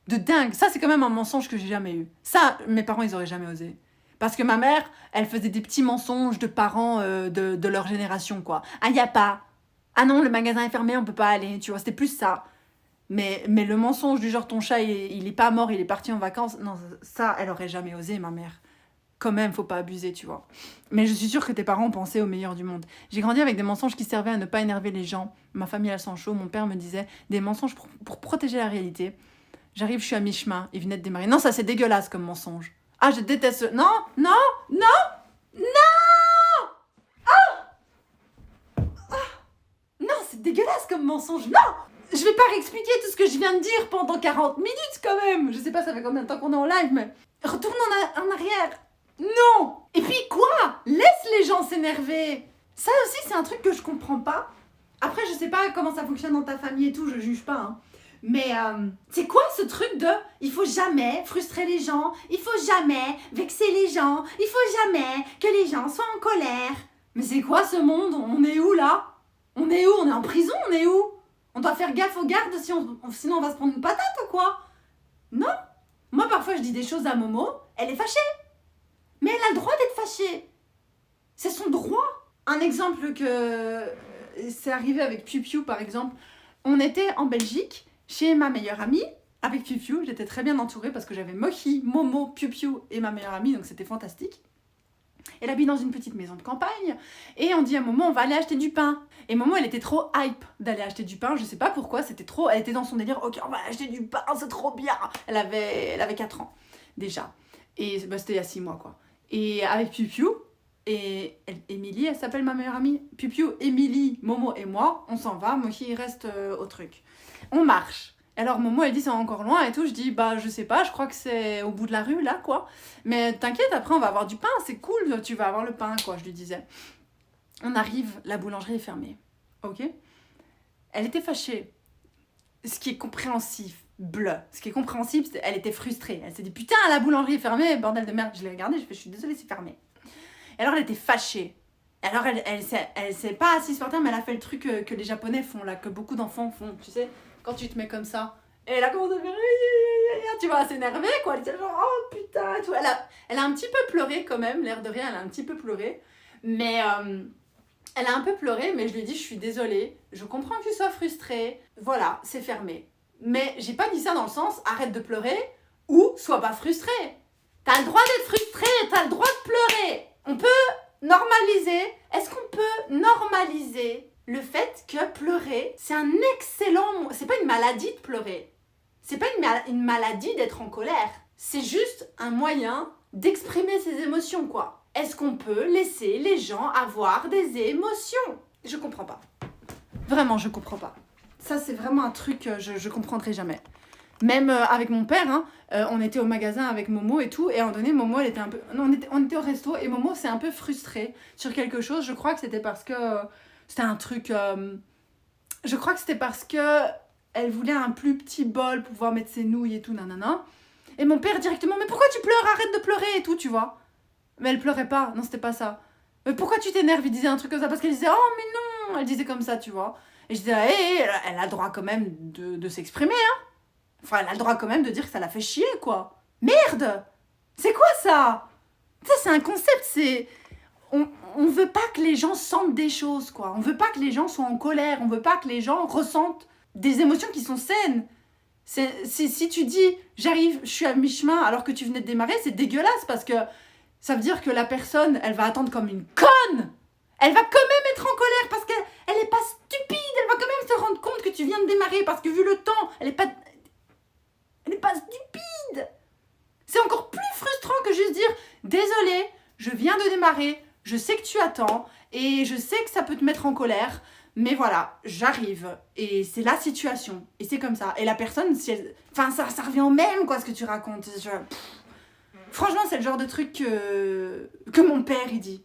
De dingue. Ça, c'est quand même un mensonge que j'ai jamais eu. Ça, mes parents, ils auraient jamais osé. Parce que ma mère, elle faisait des petits mensonges de parents de leur génération, quoi. Ah, y a pas. Ah non, le magasin est fermé, on peut pas aller. Tu vois, c'était plus ça. Mais le mensonge du genre, ton chat, il est pas mort, il est parti en vacances. Non, ça, elle aurait jamais osé, ma mère. Quand même, faut pas abuser, tu vois. Mais je suis sûre que tes parents pensaient au meilleur du monde. J'ai grandi avec des mensonges qui servaient à ne pas énerver les gens. Ma famille, elle sent chaud. Mon père me disait des mensonges pour protéger la réalité. J'arrive, je suis à mi-chemin, il venait de démarrer. Non, ça c'est dégueulasse comme mensonge. Ah, je déteste Non, non, non, non. Non, c'est dégueulasse comme mensonge. Non, je vais pas réexpliquer tout ce que je viens de dire pendant 40 minutes quand même. Je sais pas ça fait combien de temps qu'on est en live, mais retourne en arrière. Non. Et puis quoi? Laisse les gens s'énerver. Ça aussi c'est un truc que je comprends pas. Après je sais pas comment ça fonctionne dans ta famille et tout, je juge pas, hein. Mais c'est quoi ce truc de il faut jamais frustrer les gens, il faut jamais vexer les gens, il faut jamais que les gens soient en colère. Mais c'est quoi ce monde? On est où là? On est où? On est en prison? On est où? On doit faire gaffe aux gardes sinon on va se prendre une patate ou quoi? Non. Moi parfois je dis des choses à Momo, elle est fâchée. Mais elle a le droit d'être fâchée. C'est son droit. Un exemple que c'est arrivé avec Piu Piu par exemple. On était en Belgique chez ma meilleure amie avec Piu Piu. J'étais très bien entourée parce que j'avais Mochi, Momo, Piu Piu et ma meilleure amie, donc c'était fantastique. Elle habite dans une petite maison de campagne et on dit à Momo on va aller acheter du pain. Et Momo elle était trop hype d'aller acheter du pain, je sais pas pourquoi, c'était trop, elle était dans son délire, ok on va acheter du pain, c'est trop bien. Elle avait 4 ans déjà et bah, c'était il y a 6 mois quoi. Et avec Piu Piu et Émilie, elle s'appelle ma meilleure amie, Piu Piu, Émilie, Momo et moi, on s'en va, Mochi il reste au truc. On marche. Alors Momo elle dit c'est encore loin et tout, je dis bah je sais pas, je crois que c'est au bout de la rue là quoi. Mais t'inquiète, après on va avoir du pain, c'est cool, tu vas avoir le pain quoi, je lui disais. On arrive, la boulangerie est fermée, ok. Elle était fâchée, ce qui est compréhensible, ce qui est compréhensible, elle était frustrée. Elle s'est dit putain la boulangerie est fermée, bordel de merde, je l'ai regardé, je suis désolée c'est fermé. Et alors elle était fâchée. Alors elle s'est pas assise par terre, mais elle a fait le truc que les japonais font là, que beaucoup d'enfants font, tu sais. Quand tu te mets comme ça, et elle a commencé à faire tu vois, s'énerver quoi, elle était genre oh putain tout. Elle a un petit peu pleuré quand même, l'air de rien, elle a un petit peu pleuré, mais elle a un peu pleuré, mais je lui ai dit je suis désolée, je comprends que tu sois frustrée, voilà, c'est fermé. Mais j'ai pas dit ça dans le sens arrête de pleurer ou sois pas frustrée. T'as le droit d'être frustrée, t'as le droit de pleurer. On peut normaliser, est-ce qu'on peut normaliser le fait que pleurer, c'est un excellent... C'est pas une maladie de pleurer. C'est pas une maladie d'être en colère. C'est juste un moyen d'exprimer ses émotions, quoi. Est-ce qu'on peut laisser les gens avoir des émotions? Je comprends pas. Vraiment, je comprends pas. Ça, c'est vraiment un truc que je comprendrai jamais. Même avec mon père, hein, on était au magasin avec Momo et tout, et à un moment donné, Momo, elle était un peu... Non, on était au resto, et Momo s'est un peu frustrée sur quelque chose. Je crois que c'était parce que... C'était un truc... je crois que c'était parce que elle voulait un plus petit bol pour pouvoir mettre ses nouilles et tout, nanana. Et mon père directement, mais pourquoi tu pleures? Arrête de pleurer et tout, tu vois. Mais elle pleurait pas, non, c'était pas ça. Mais pourquoi tu t'énerves? Il disait un truc comme ça, parce qu'elle disait, oh mais non. Elle disait comme ça, tu vois. Et je disais, hé, elle a le droit quand même de s'exprimer, hein. Enfin, elle a le droit quand même de dire que ça la fait chier, quoi. Merde! C'est quoi ça? Ça, c'est un concept, c'est... On veut pas que les gens sentent des choses, quoi. On veut pas que les gens soient en colère. On veut pas que les gens ressentent des émotions qui sont saines. Si tu dis, j'arrive, je suis à mi-chemin alors que tu venais de démarrer, c'est dégueulasse parce que ça veut dire que la personne, elle va attendre comme une conne. Elle va quand même être en colère parce qu'elle est pas stupide. Elle va quand même se rendre compte que tu viens de démarrer parce que vu le temps, elle est pas stupide. C'est encore plus frustrant que juste dire, désolé, je viens de démarrer. Je sais que tu attends et je sais que ça peut te mettre en colère, mais voilà, j'arrive et c'est la situation et c'est comme ça. Et la personne, si elle... enfin, ça revient au même quoi ce que tu racontes. Franchement, c'est le genre de truc que mon père il dit.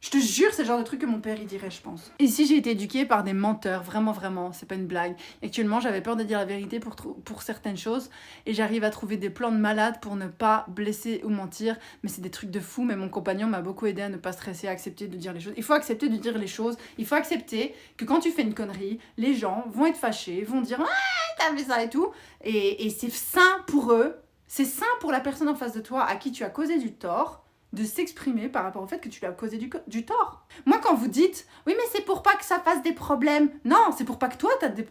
Je te jure, c'est le genre de truc que mon père il dirait, je pense. Ici, j'ai été éduquée par des menteurs, vraiment, vraiment, c'est pas une blague. Actuellement, j'avais peur de dire la vérité pour certaines choses et j'arrive à trouver des plans de malade pour ne pas blesser ou mentir, mais c'est des trucs de fou. Mais mon compagnon m'a beaucoup aidé à ne pas stresser, à accepter de dire les choses. Il faut accepter de dire les choses, il faut accepter que quand tu fais une connerie, les gens vont être fâchés, vont dire « Ah, t'as fait ça et tout », et c'est sain pour eux, c'est sain pour la personne en face de toi à qui tu as causé du tort, de s'exprimer par rapport au fait que tu lui as causé du tort. Moi, quand vous dites « Oui, mais c'est pour pas que ça fasse des problèmes », non, c'est pour pas que toi,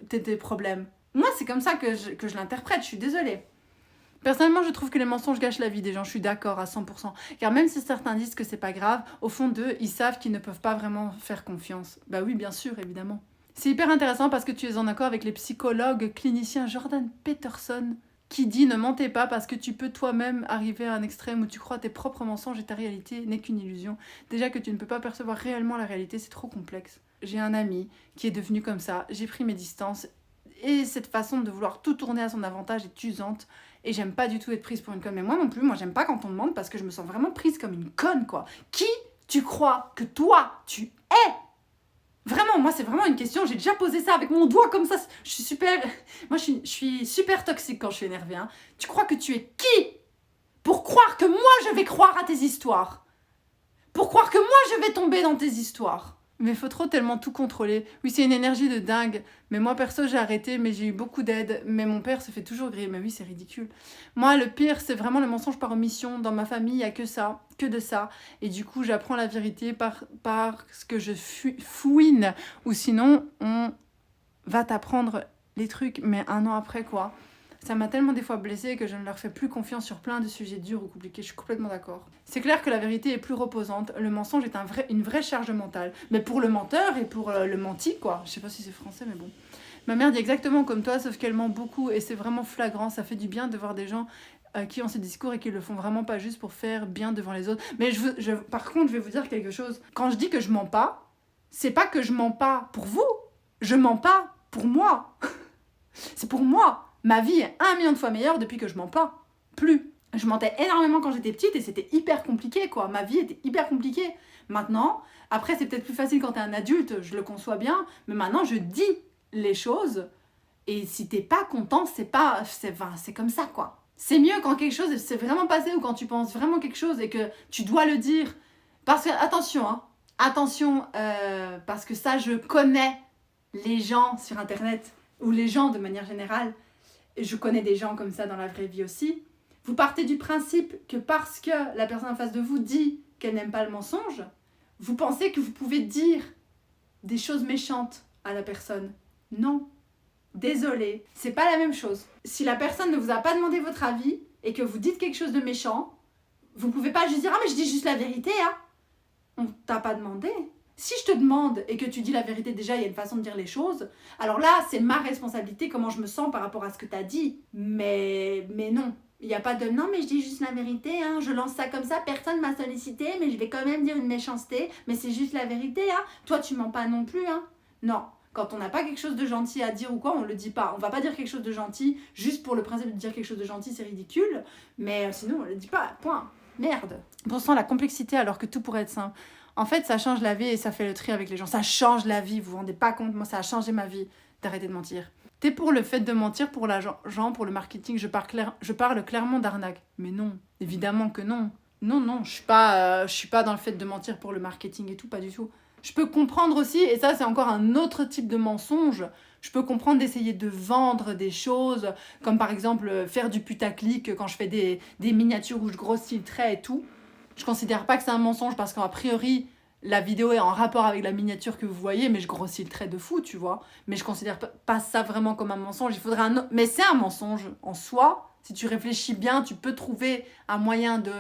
t'aies des problèmes. Moi, c'est comme ça que je l'interprète, je suis désolée. Personnellement, je trouve que les mensonges gâchent la vie des gens, je suis d'accord à 100%. Car même si certains disent que c'est pas grave, au fond d'eux, ils savent qu'ils ne peuvent pas vraiment faire confiance. Bah oui, bien sûr, évidemment. C'est hyper intéressant parce que tu es en accord avec les psychologues cliniciens Jordan Peterson qui dit ne mentez pas parce que tu peux toi-même arriver à un extrême où tu crois à tes propres mensonges et ta réalité n'est qu'une illusion. Déjà que tu ne peux pas percevoir réellement la réalité, c'est trop complexe. J'ai un ami qui est devenu comme ça, j'ai pris mes distances et cette façon de vouloir tout tourner à son avantage est usante et j'aime pas du tout être prise pour une conne. Mais moi non plus, moi j'aime pas quand on me mente parce que je me sens vraiment prise comme une conne quoi. Qui tu crois que toi tu es ? Vraiment, moi c'est vraiment une question, j'ai déjà posé ça avec mon doigt comme ça, je suis super... Moi je suis super toxique quand je suis énervée. Hein. Tu crois que tu es qui pour croire que moi je vais croire à tes histoires ? Pour croire que moi je vais tomber dans tes histoires ? Mais faut trop tellement tout contrôler. Oui, c'est une énergie de dingue. Mais moi, perso, j'ai arrêté, mais j'ai eu beaucoup d'aide. Mais mon père se fait toujours griller. Mais oui, c'est ridicule. Moi, le pire, c'est vraiment le mensonge par omission. Dans ma famille, il n'y a que ça, que de ça. Et du coup, j'apprends la vérité par ce que je fouine. Ou sinon, on va t'apprendre les trucs, mais un an après, quoi. Ça m'a tellement des fois blessée que je ne leur fais plus confiance sur plein de sujets durs ou compliqués. Je suis complètement d'accord. C'est clair que la vérité est plus reposante. Le mensonge est une vraie charge mentale. Mais pour le menteur et pour le menti, quoi. Je sais pas si c'est français, mais bon. Ma mère dit exactement comme toi, sauf qu'elle ment beaucoup et c'est vraiment flagrant. Ça fait du bien de voir des gens qui ont ces discours et qui le font vraiment pas juste pour faire bien devant les autres. Mais par contre, je vais vous dire quelque chose. Quand je dis que je mens pas, c'est pas que je mens pas pour vous. Je mens pas pour moi. C'est pour moi. Ma vie est 1 million de fois meilleure depuis que je mens pas. Plus. Je mentais énormément quand j'étais petite et c'était hyper compliqué, quoi. Ma vie était hyper compliquée. Maintenant, après, c'est peut-être plus facile quand t'es un adulte, je le conçois bien, mais maintenant, je dis les choses et si t'es pas content, c'est comme ça, quoi. C'est mieux quand quelque chose s'est vraiment passé ou quand tu penses vraiment quelque chose et que tu dois le dire. Parce que, attention, hein, attention, parce que ça, je connais les gens sur Internet ou les gens de manière générale. Je connais des gens comme ça dans la vraie vie aussi. Vous partez du principe que parce que la personne en face de vous dit qu'elle n'aime pas le mensonge, vous pensez que vous pouvez dire des choses méchantes à la personne. Non. Désolé, c'est pas la même chose. Si la personne ne vous a pas demandé votre avis et que vous dites quelque chose de méchant, vous pouvez pas juste dire « Ah mais je dis juste la vérité, hein !» On t'a pas demandé. Si je te demande et que tu dis la vérité, déjà, il y a une façon de dire les choses. Alors là, c'est ma responsabilité, comment je me sens par rapport à ce que tu as dit. Mais non, il n'y a pas de « Non, mais je dis juste la vérité, hein. Je lance ça comme ça, personne m'a sollicité, mais je vais quand même dire une méchanceté. Mais c'est juste la vérité, hein. Toi, tu mens pas non plus, hein. » Non, quand on n'a pas quelque chose de gentil à dire ou quoi, on le dit pas. On va pas dire quelque chose de gentil, juste pour le principe de dire quelque chose de gentil, c'est ridicule. Mais sinon, on le dit pas, point. Merde. On sent la complexité alors que tout pourrait être simple. En fait, ça change la vie et ça fait le tri avec les gens. Ça change la vie, vous vous rendez pas compte. Moi, ça a changé ma vie d'arrêter de mentir. T'es pour le fait de mentir pour l'argent, pour le marketing. Je parle clairement d'arnaque. Mais non, évidemment que non. Non, je suis pas dans le fait de mentir pour le marketing et tout, pas du tout. Je peux comprendre aussi, et ça c'est encore un autre type de mensonge, je peux comprendre d'essayer de vendre des choses, comme par exemple faire du putaclic quand je fais des miniatures où je grossis le trait et tout. Je considère pas que c'est un mensonge parce qu'a priori, la vidéo est en rapport avec la miniature que vous voyez, mais je grossis le trait de fou, tu vois. Mais je considère pas ça vraiment comme un mensonge. Il faudrait mais c'est un mensonge en soi. Si tu réfléchis bien, tu peux trouver un moyen de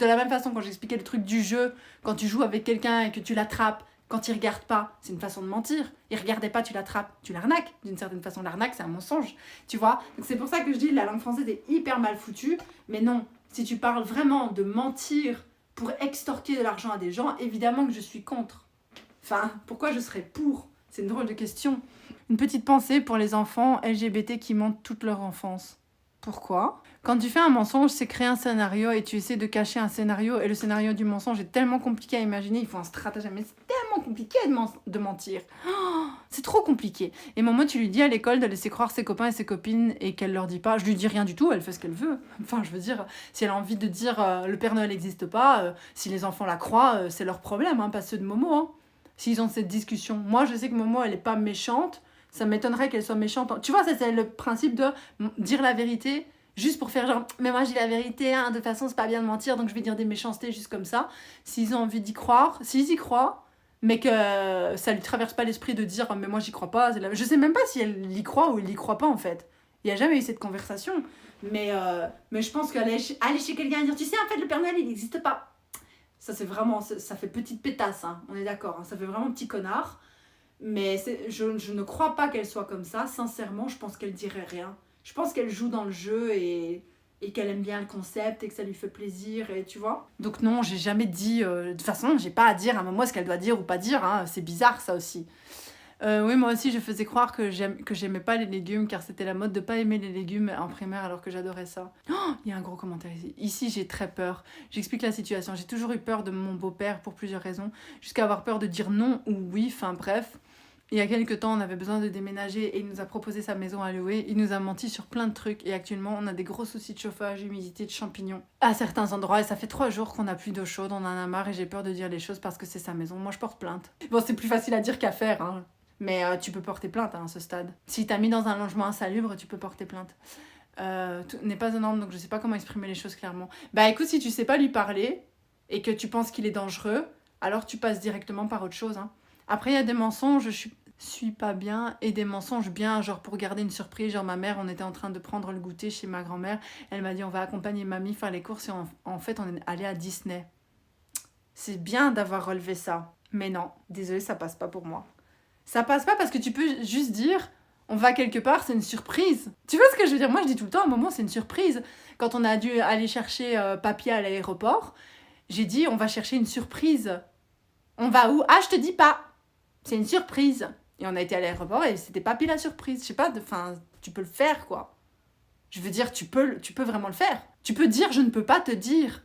la même façon quand j'expliquais le truc du jeu, quand tu joues avec quelqu'un et que tu l'attrapes, quand il regarde pas, c'est une façon de mentir. Il regardait pas, tu l'attrapes, tu l'arnaques. D'une certaine façon, l'arnaque, c'est un mensonge, tu vois. Donc c'est pour ça que je dis la langue française est hyper mal foutue. Mais non, si tu parles vraiment de mentir pour extorquer de l'argent à des gens, évidemment que je suis contre. Enfin, pourquoi je serais pour ? C'est une drôle de question. Une petite pensée pour les enfants LGBT qui mentent toute leur enfance. Pourquoi ? Quand tu fais un mensonge, c'est créer un scénario et tu essaies de cacher un scénario et le scénario du mensonge est tellement compliqué à imaginer, il faut un stratagème, mais c'est tellement compliqué de mentir. Oh, c'est trop compliqué. Et maman, tu lui dis à l'école de laisser croire ses copains et ses copines et qu'elle leur dit pas, je lui dis rien du tout, elle fait ce qu'elle veut. Enfin, je veux dire, si elle a envie de dire le Père Noël n'existe pas, si les enfants la croient, c'est leur problème, hein, pas ceux de Momo. Hein. S'ils ont cette discussion. Moi, je sais que Momo, elle est pas méchante, ça m'étonnerait qu'elle soit méchante. Tu vois, ça, c'est le principe de dire la vérité. Juste pour faire genre, mais moi j'ai la vérité, hein, de toute façon c'est pas bien de mentir, donc je vais dire des méchancetés juste comme ça. S'ils ont envie d'y croire, s'ils y croient, mais que ça lui traverse pas l'esprit de dire, mais moi j'y crois pas. Je sais même pas si elle y croit ou elle y croit pas en fait. Il y a jamais eu cette conversation. Mais je pense qu'aller chez quelqu'un et dire, tu sais en fait le Père Noël il n'existe pas. Ça c'est vraiment, ça fait petite pétasse, hein, on est d'accord, hein, ça fait vraiment petit connard. Mais je ne crois pas qu'elle soit comme ça, sincèrement je pense qu'elle dirait rien. Je pense qu'elle joue dans le jeu et qu'elle aime bien le concept et que ça lui fait plaisir, et tu vois. Donc non, j'ai jamais dit... de toute façon, j'ai pas à dire à maman ce qu'elle doit dire ou pas dire, hein. C'est bizarre ça aussi. Oui, moi aussi, je faisais croire que j'aimais pas les légumes, car c'était la mode de pas aimer les légumes en primaire, alors que j'adorais ça. Oh, il y a un gros commentaire ici. Ici, j'ai très peur. J'explique la situation. J'ai toujours eu peur de mon beau-père pour plusieurs raisons, jusqu'à avoir peur de dire non ou oui, enfin bref. Il y a quelques temps, on avait besoin de déménager et il nous a proposé sa maison à louer. Il nous a menti sur plein de trucs et actuellement, on a des gros soucis de chauffage, humidité, de champignons à certains endroits. Et ça fait 3 jours qu'on n'a plus d'eau chaude, on en a marre et j'ai peur de dire les choses parce que c'est sa maison. Moi, je porte plainte. Bon, c'est plus facile à dire qu'à faire, hein. Mais tu peux porter plainte, hein, à ce stade. Si t'as mis dans un logement insalubre, tu peux porter plainte. Tout n'est pas un ordre, donc je sais pas comment exprimer les choses clairement. Bah écoute, si tu sais pas lui parler et que tu penses qu'il est dangereux, alors tu passes directement par autre chose, hein. Après, il y a des mensonges, je suis pas bien, et des mensonges bien, genre pour garder une surprise. Genre ma mère, on était en train de prendre le goûter chez ma grand-mère. Elle m'a dit, on va accompagner mamie faire les courses, et en fait, on est allé à Disney. C'est bien d'avoir relevé ça. Mais non, désolée, ça passe pas pour moi. Ça passe pas parce que tu peux juste dire, on va quelque part, c'est une surprise. Tu vois ce que je veux dire? Moi, je dis tout le temps, à un moment, c'est une surprise. Quand on a dû aller chercher papy à l'aéroport, j'ai dit, on va chercher une surprise. On va où? Ah, je te dis pas. C'est une surprise. Et on a été à l'aéroport et c'était papy la surprise. Je sais pas, enfin, tu peux le faire, quoi. Je veux dire, tu peux vraiment le faire. Tu peux dire, je ne peux pas te dire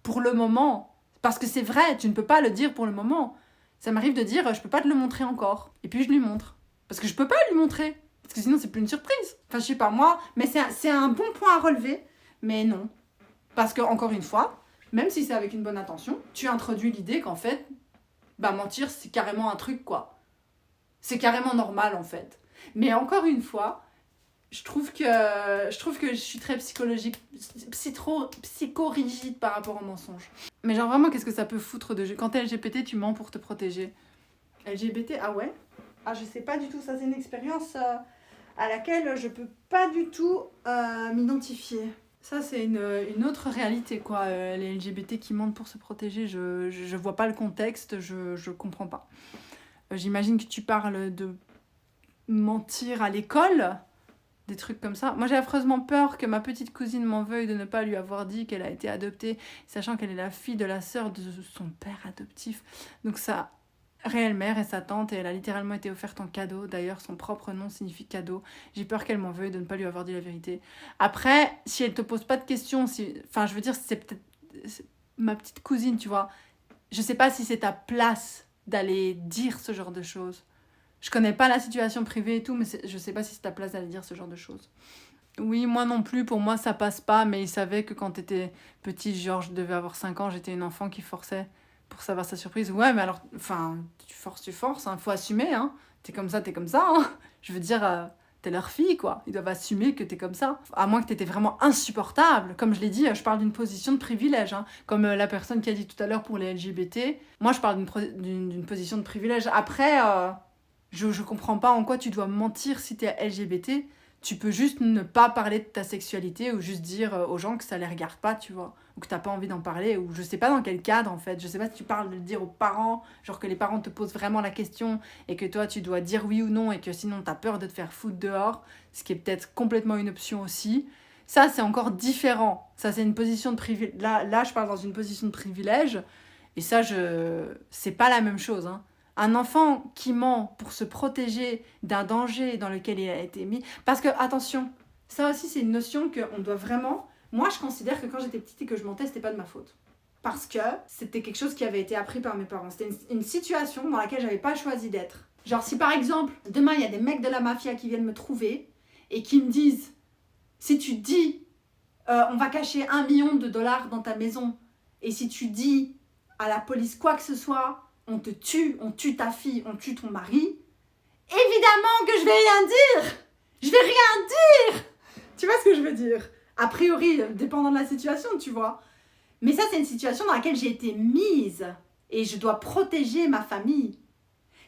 pour le moment. Parce que c'est vrai, tu ne peux pas le dire pour le moment. Ça m'arrive de dire, je peux pas te le montrer encore. Et puis je lui montre. Parce que je peux pas lui montrer. Parce que sinon, c'est plus une surprise. Enfin, je sais pas, moi. Mais c'est un bon point à relever. Mais non. Parce que, encore une fois, même si c'est avec une bonne intention, tu introduis l'idée qu'en fait, bah mentir, c'est carrément un truc, quoi. C'est carrément normal, en fait. Mais encore une fois, je trouve que je suis très psychorigide par rapport aux mensonges. Mais genre vraiment, qu'est-ce que ça peut foutre de... Quand t'es LGBT, tu mens pour te protéger. LGBT, ah ouais? Ah, je sais pas du tout, ça c'est une expérience à laquelle je peux pas du tout m'identifier. Ça, c'est une autre réalité, quoi. Les LGBT qui mentent pour se protéger, je vois pas le contexte, je comprends pas. J'imagine que tu parles de mentir à l'école, des trucs comme ça. Moi, j'ai affreusement peur que ma petite cousine m'en veuille de ne pas lui avoir dit qu'elle a été adoptée, sachant qu'elle est la fille de la sœur de son père adoptif. Donc sa réelle mère est sa tante, et elle a littéralement été offerte en cadeau. D'ailleurs, son propre nom signifie cadeau. J'ai peur qu'elle m'en veuille de ne pas lui avoir dit la vérité. Après, si elle te pose pas de questions, enfin, je veux dire, c'est peut-être ma petite cousine, tu vois. Je sais pas si c'est ta place d'aller dire ce genre de choses. Je connais pas la situation privée et tout, mais je sais pas si c'est ta place d'aller dire ce genre de choses. Oui, moi non plus, pour moi ça passe pas, mais il savait que quand t'étais petit, genre je devais avoir 5 ans, j'étais une enfant qui forçait pour savoir sa surprise. Ouais, mais alors, enfin, tu forces, hein, faut assumer, hein. T'es comme ça, hein. Je veux dire, t'es leur fille, quoi. Ils doivent assumer que t'es comme ça. À moins que t'étais vraiment insupportable. Comme je l'ai dit, je parle d'une position de privilège, hein. Comme la personne qui a dit tout à l'heure pour les LGBT. Moi, je parle d'une position de privilège. Après... Je comprends pas en quoi tu dois mentir si t'es LGBT. Tu peux juste ne pas parler de ta sexualité ou juste dire aux gens que ça les regarde pas, tu vois. Ou que t'as pas envie d'en parler, ou je sais pas dans quel cadre en fait. Je sais pas si tu parles de le dire aux parents, genre que les parents te posent vraiment la question et que toi tu dois dire oui ou non et que sinon t'as peur de te faire foutre dehors, ce qui est peut-être complètement une option aussi. Ça, c'est encore différent. Ça, c'est une position de privilège. Là, je parle dans une position de privilège et ça, c'est pas la même chose, hein. Un enfant qui ment pour se protéger d'un danger dans lequel il a été mis... Parce que, attention, ça aussi c'est une notion qu'on doit vraiment... Moi, je considère que quand j'étais petite et que je mentais, c'était pas de ma faute. Parce que c'était quelque chose qui avait été appris par mes parents. C'était une situation dans laquelle j'avais pas choisi d'être. Genre si par exemple, demain il y a des mecs de la mafia qui viennent me trouver et qui me disent, si tu dis, on va cacher 1 million de dollars dans ta maison, et si tu dis à la police quoi que ce soit... on tue ta fille, on tue ton mari, évidemment que je vais rien dire. Je vais rien dire. Tu vois ce que je veux dire? A priori, dépendant de la situation, tu vois. Mais ça, c'est une situation dans laquelle j'ai été mise et je dois protéger ma famille.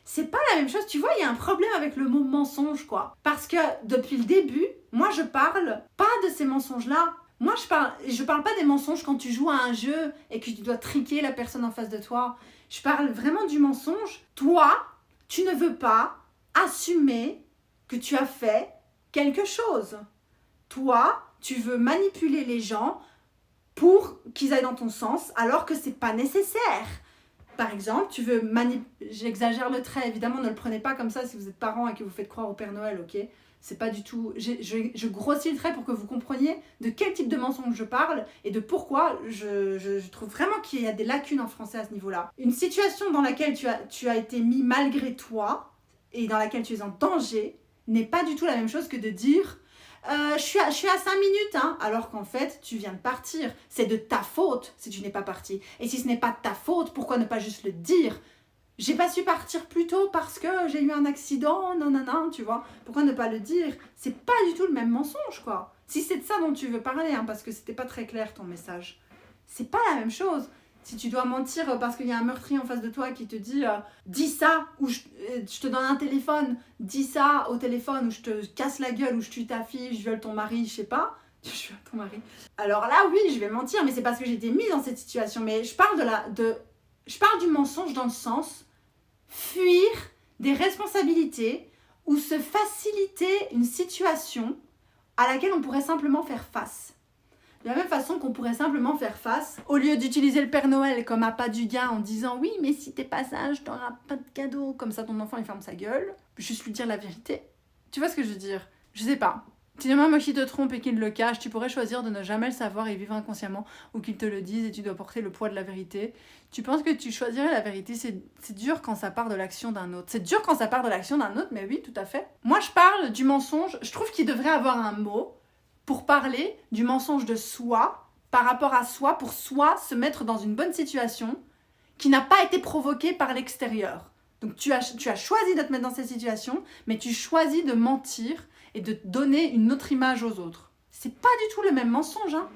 C'est pas la même chose. Tu vois, il y a un problème avec le mot mensonge, quoi. Parce que depuis le début, moi, je parle pas de ces mensonges-là. Moi, je parle pas des mensonges quand tu joues à un jeu et que tu dois triquer la personne en face de toi. Je parle vraiment du mensonge. Toi, tu ne veux pas assumer que tu as fait quelque chose. Toi, tu veux manipuler les gens pour qu'ils aillent dans ton sens alors que c'est pas nécessaire. Par exemple, tu veux j'exagère le trait, évidemment, ne le prenez pas comme ça si vous êtes parent et que vous faites croire au Père Noël, ok? C'est pas du tout... Je grossis le trait pour que vous compreniez de quel type de mensonge je parle et de pourquoi je trouve vraiment qu'il y a des lacunes en français à ce niveau-là. Une situation dans laquelle tu as été mis malgré toi et dans laquelle tu es en danger n'est pas du tout la même chose que de dire je suis à 5 minutes, hein, alors qu'en fait, tu viens de partir. C'est de ta faute si tu n'es pas parti. Et si ce n'est pas de ta faute, pourquoi ne pas juste le dire? J'ai pas su partir plus tôt parce que j'ai eu un accident, non, tu vois. Pourquoi ne pas le dire? C'est pas du tout le même mensonge, quoi. Si c'est de ça dont tu veux parler, hein, parce que c'était pas très clair ton message. C'est pas la même chose. Si tu dois mentir parce qu'il y a un meurtrier en face de toi qui te dit dis ça, ou je te donne un téléphone, dis ça au téléphone, ou je te casse la gueule, ou je tue ta fille, je viole ton mari, je sais pas. Je viole ton mari. Alors là, oui, je vais mentir, mais c'est parce que j'ai été mise dans cette situation. Mais je parle je parle du mensonge dans le sens fuir des responsabilités ou se faciliter une situation à laquelle on pourrait simplement faire face. De la même façon qu'on pourrait simplement faire face, au lieu d'utiliser le Père Noël comme appât du gain en disant oui, mais si t'es pas sage, t'auras pas de cadeau, comme ça ton enfant il ferme sa gueule, juste lui dire la vérité. Tu vois ce que je veux dire? Je sais pas. Si demain moi qui te trompe et qu'il le cache, tu pourrais choisir de ne jamais le savoir et vivre inconsciemment, ou qu'il te le dise et tu dois porter le poids de la vérité. Tu penses que tu choisirais la vérité? C'est dur quand ça part de l'action d'un autre. C'est dur quand ça part de l'action d'un autre, mais oui, tout à fait. Moi je parle du mensonge, je trouve qu'il devrait avoir un mot pour parler du mensonge de soi, par rapport à soi, pour soi se mettre dans une bonne situation qui n'a pas été provoquée par l'extérieur. Donc tu as choisi de te mettre dans cette situation, mais tu choisis de mentir et de donner une autre image aux autres. C'est pas du tout le même mensonge, hein.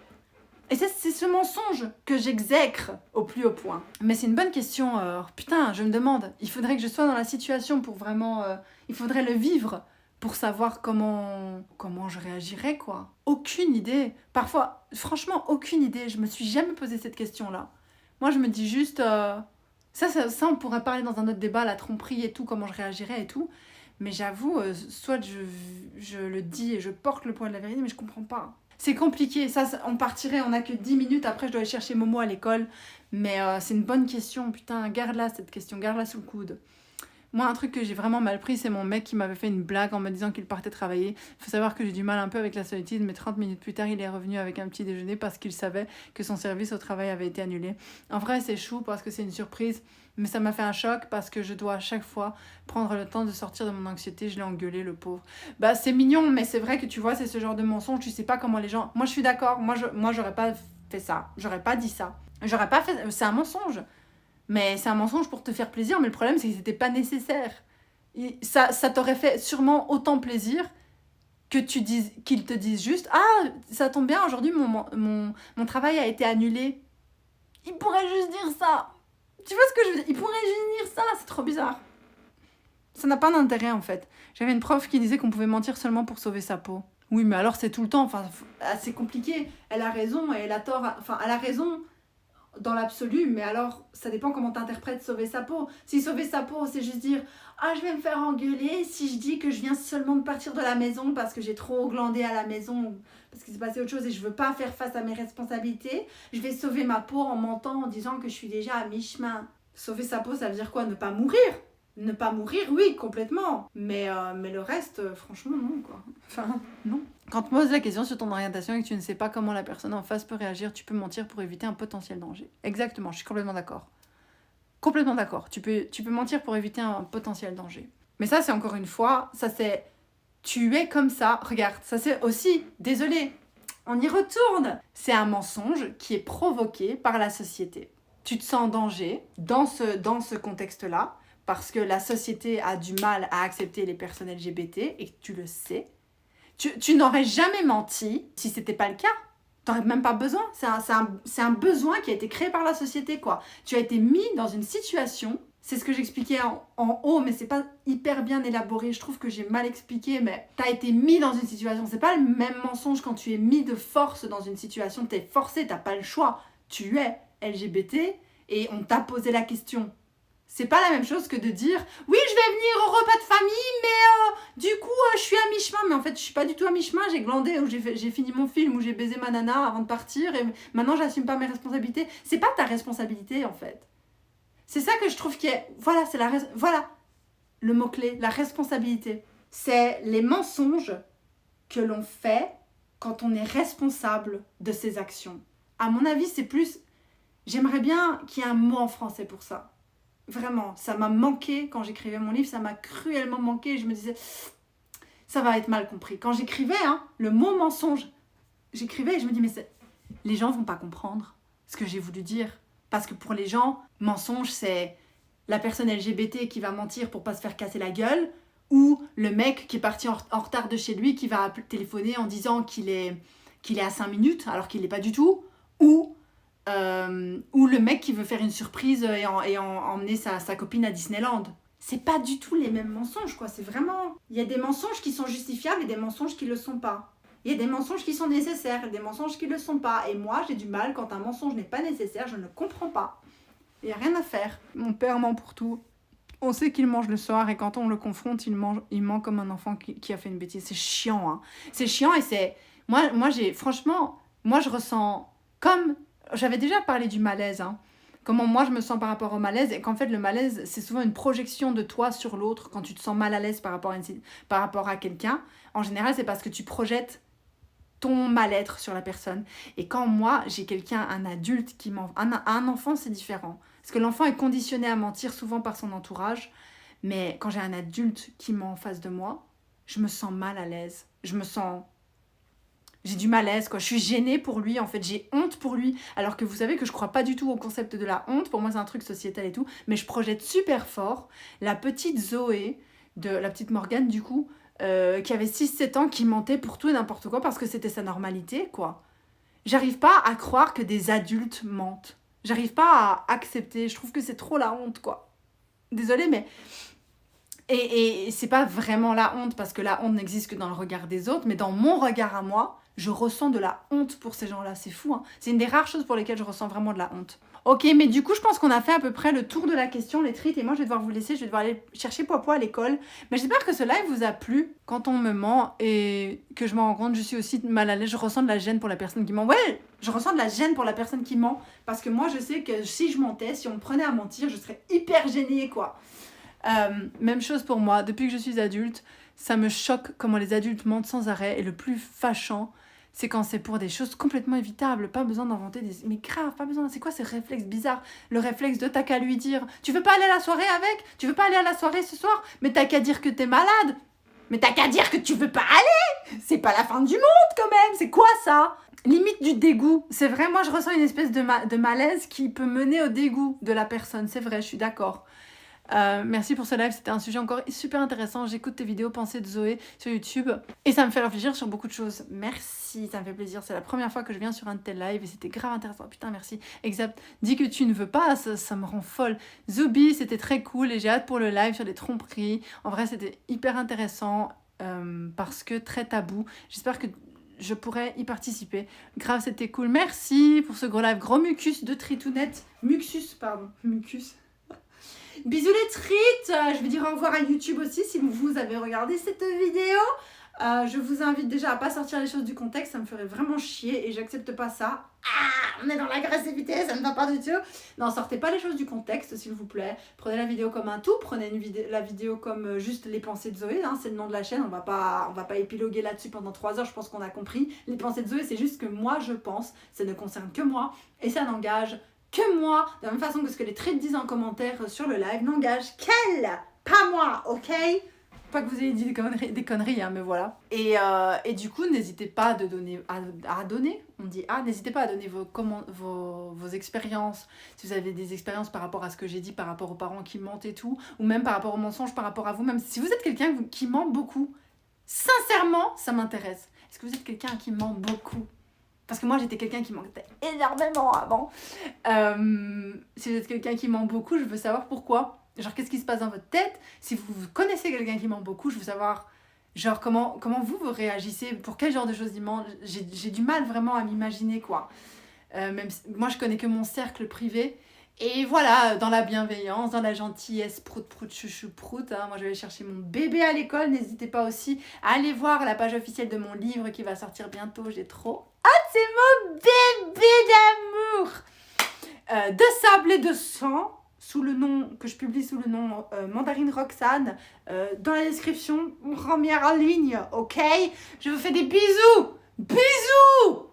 Et c'est ce mensonge que j'exècre au plus haut point. Mais c'est une bonne question. Putain, je me demande, il faudrait que je sois dans la situation pour vraiment... il faudrait le vivre pour savoir comment je réagirais, quoi. Aucune idée. Parfois, franchement, aucune idée. Je me suis jamais posé cette question-là. Moi, je me dis juste... Ça, on pourrait parler dans un autre débat, la tromperie et tout, comment je réagirais et tout. Mais j'avoue, soit je le dis et je porte le poids de la vérité, mais je comprends pas. C'est compliqué. Ça, on partirait, on n'a que 10 minutes. Après, je dois aller chercher Momo à l'école. Mais c'est une bonne question. Putain, garde-la, cette question. Garde-la sous le coude. Moi, un truc que j'ai vraiment mal pris, c'est mon mec qui m'avait fait une blague en me disant qu'il partait travailler. Il faut savoir que j'ai du mal un peu avec la solitude, mais 30 minutes plus tard, il est revenu avec un petit déjeuner parce qu'il savait que son service au travail avait été annulé. En vrai, c'est chou parce que c'est une surprise, mais ça m'a fait un choc parce que je dois à chaque fois prendre le temps de sortir de mon anxiété. Je l'ai engueulé, le pauvre. Bah, c'est mignon, mais c'est vrai que tu vois, c'est ce genre de mensonge. Tu sais pas comment les gens... Moi, je suis d'accord. Moi, j'aurais pas fait ça. J'aurais pas dit ça. J'aurais pas fait... C'est un mensonge. Mais c'est un mensonge pour te faire plaisir, mais le problème c'est que c'était pas nécessaire. Ça t'aurait fait sûrement autant plaisir que qu'ils te disent juste « Ah, ça tombe bien, aujourd'hui mon travail a été annulé. » Il pourrait juste dire ça. Tu vois ce que je veux dire? Il pourrait juste dire ça, c'est trop bizarre. Ça n'a pas d'intérêt en fait. J'avais une prof qui disait qu'on pouvait mentir seulement pour sauver sa peau. Oui, mais alors c'est tout le temps, enfin, c'est compliqué. Elle a raison et elle a tort, enfin, elle a raison... dans l'absolu, mais alors ça dépend comment t'interprètes sauver sa peau. Si sauver sa peau, c'est juste dire « Ah, je vais me faire engueuler si je dis que je viens seulement de partir de la maison parce que j'ai trop glandé à la maison, parce qu'il s'est passé autre chose et je veux pas faire face à mes responsabilités. Je vais sauver ma peau en mentant, en disant que je suis déjà à mi-chemin. » Sauver sa peau, ça veut dire quoi? Ne pas mourir? Ne pas mourir, oui, complètement. Mais le reste, franchement, non, quoi. Enfin, non. Quand tu poses la question sur ton orientation et que tu ne sais pas comment la personne en face peut réagir, tu peux mentir pour éviter un potentiel danger. Exactement, je suis complètement d'accord. Complètement d'accord. Tu peux mentir pour éviter un potentiel danger. Mais ça, c'est encore une fois, ça c'est... Tu es comme ça. Regarde, ça c'est aussi... Désolé, on y retourne. C'est un mensonge qui est provoqué par la société. Tu te sens en danger dans ce contexte-là, parce que la société a du mal à accepter les personnes LGBT et que tu le sais. Tu n'aurais jamais menti si c'était pas le cas. T'aurais même pas besoin. C'est un besoin qui a été créé par la société, quoi. Tu as été mis dans une situation, c'est ce que j'expliquais en haut, mais c'est pas hyper bien élaboré. Je trouve que j'ai mal expliqué, mais t'as été mis dans une situation. C'est pas le même mensonge quand tu es mis de force dans une situation. T'es forcé, t'as pas le choix. Tu es LGBT et on t'a posé la question. C'est pas la même chose que de dire « Oui, je vais venir au repas de famille, mais du coup, je suis à mi-chemin. » mais en fait, je suis pas du tout à mi-chemin, j'ai glandé, ou j'ai fini mon film, ou j'ai baisé ma nana avant de partir, et maintenant, j'assume pas mes responsabilités. C'est pas ta responsabilité, en fait. C'est ça que je trouve qui est... Voilà, voilà le mot-clé, la responsabilité. C'est les mensonges que l'on fait quand on est responsable de ses actions. À mon avis, c'est plus... J'aimerais bien qu'il y ait un mot en français pour ça. Vraiment, ça m'a manqué quand j'écrivais mon livre, ça m'a cruellement manqué. Je me disais, ça va être mal compris. Quand j'écrivais, le mot mensonge, j'écrivais et je me dis, mais les gens vont pas comprendre ce que j'ai voulu dire. Parce que pour les gens, mensonge, c'est la personne LGBT qui va mentir pour pas se faire casser la gueule, ou le mec qui est parti en retard de chez lui, qui va téléphoner en disant qu'il est à 5 minutes, alors qu'il l'est pas du tout, ou le mec qui veut faire une surprise et emmener sa copine à Disneyland. C'est pas du tout les mêmes mensonges, quoi. C'est vraiment... Il y a des mensonges qui sont justifiables et des mensonges qui le sont pas. Il y a des mensonges qui sont nécessaires et des mensonges qui le sont pas. Et moi, j'ai du mal quand un mensonge n'est pas nécessaire, je ne comprends pas. Il n'y a rien à faire. Mon père ment pour tout. On sait qu'il mange le soir et quand on le confronte, il ment comme un enfant qui a fait une bêtise. C'est chiant, hein. C'est chiant et c'est... Moi, franchement, je ressens comme... J'avais déjà parlé du malaise, hein. Comment moi je me sens par rapport au malaise, et qu'en fait le malaise c'est souvent une projection de toi sur l'autre. Quand tu te sens mal à l'aise par rapport à quelqu'un, en général c'est parce que tu projettes ton mal-être sur la personne. Et quand moi j'ai quelqu'un, un adulte qui ment, un enfant c'est différent, parce que l'enfant est conditionné à mentir souvent par son entourage, mais quand j'ai un adulte qui ment en face de moi, je me sens mal à l'aise, j'ai du malaise, quoi. Je suis gênée pour lui, en fait. J'ai honte pour lui. Alors que vous savez que je crois pas du tout au concept de la honte. Pour moi, c'est un truc sociétal et tout. Mais je projette super fort la petite Zoé, la petite Morgane, du coup, qui avait 6-7 ans, qui mentait pour tout et n'importe quoi parce que c'était sa normalité, quoi. J'arrive pas à croire que des adultes mentent. J'arrive pas à accepter. Je trouve que c'est trop la honte, quoi. Désolée, mais... Et c'est pas vraiment la honte, parce que la honte n'existe que dans le regard des autres, mais dans mon regard à moi, je ressens de la honte pour ces gens-là. C'est fou, hein. C'est une des rares choses pour lesquelles je ressens vraiment de la honte. Ok, mais du coup, je pense qu'on a fait à peu près le tour de la question, les treats, et moi, je vais devoir vous laisser, je vais devoir aller chercher Popo à l'école. Mais j'espère que ce live vous a plu. Quand on me ment et que je m'en rends compte, je suis aussi mal à l'aise, je ressens de la gêne pour la personne qui ment. Ouais, je ressens de la gêne pour la personne qui ment, parce que moi, je sais que si je mentais, si on me prenait à mentir, je serais hyper gênée, quoi. Même chose pour moi, depuis que je suis adulte, ça me choque comment les adultes mentent sans arrêt, et le plus fâchant, c'est quand c'est pour des choses complètement évitables, pas besoin d'inventer des... Mais grave, pas besoin, c'est quoi ces réflexes bizarres? Le réflexe de t'as qu'à lui dire, tu veux pas aller à la soirée avec? Tu veux pas aller à la soirée ce soir? Mais t'as qu'à dire que t'es malade? Mais t'as qu'à dire que tu veux pas aller? C'est pas la fin du monde quand même, c'est quoi ça? Limite du dégoût, c'est vrai, moi je ressens une espèce de malaise qui peut mener au dégoût de la personne, c'est vrai, je suis d'accord. Merci pour ce live, c'était un sujet encore super intéressant. J'écoute tes vidéos Pensées de Zoé sur YouTube et ça me fait réfléchir sur beaucoup de choses. Merci, ça me fait plaisir. C'est la première fois que je viens sur un tel live et c'était grave intéressant. Putain, merci. Exact. Dis que tu ne veux pas, ça me rend folle. Zoubi, c'était très cool et j'ai hâte pour le live sur les tromperies. En vrai, c'était hyper intéressant parce que très tabou. J'espère que je pourrais y participer. Grave, c'était cool. Merci pour ce gros live. Gros mucus de Tritounette. Mucus, pardon. Mucus. Bisous les treats, je vais dire au revoir à YouTube aussi si vous avez regardé cette vidéo. Je vous invite déjà à pas sortir les choses du contexte, ça me ferait vraiment chier et j'accepte pas ça. Ah, on est dans l'agressivité, ça ne va pas du tout. Non, sortez pas les choses du contexte s'il vous plaît. Prenez la vidéo comme un tout, prenez la vidéo comme juste les pensées de Zoé, hein, c'est le nom de la chaîne, on va pas épiloguer là-dessus pendant 3 heures, je pense qu'on a compris. Les pensées de Zoé, c'est juste que moi je pense, ça ne concerne que moi et ça n'engage que moi, de la même façon que ce que les treats disent en commentaire sur le live n'engage qu'elle, pas moi, ok? Pas que vous ayez dit des conneries, hein, mais voilà. Et du coup, n'hésitez pas à donner, on dit n'hésitez pas à donner vos expériences, si vous avez des expériences par rapport à ce que j'ai dit, par rapport aux parents qui mentent et tout, ou même par rapport aux mensonges, par rapport à vous, même si vous êtes quelqu'un qui ment beaucoup, sincèrement, ça m'intéresse. Est-ce que vous êtes quelqu'un qui ment beaucoup? Parce que moi, j'étais quelqu'un qui mentait énormément avant. Si vous êtes quelqu'un qui ment beaucoup, je veux savoir pourquoi. Genre, qu'est-ce qui se passe dans votre tête? Si vous connaissez quelqu'un qui ment beaucoup, je veux savoir genre comment vous réagissez, pour quel genre de choses il ment. J'ai du mal vraiment à m'imaginer, quoi. Moi, je connais que mon cercle privé. Et voilà, dans la bienveillance, dans la gentillesse, prout prout chouchou prout, hein. Moi je vais aller chercher mon bébé à l'école, n'hésitez pas aussi à aller voir la page officielle de mon livre qui va sortir bientôt, j'ai trop hâte, c'est mon bébé d'amour, de sable et de sang, sous le nom, que je publie sous le nom Mandarine Roxane, dans la description, première ligne, ok? Je vous fais des bisous, bisous.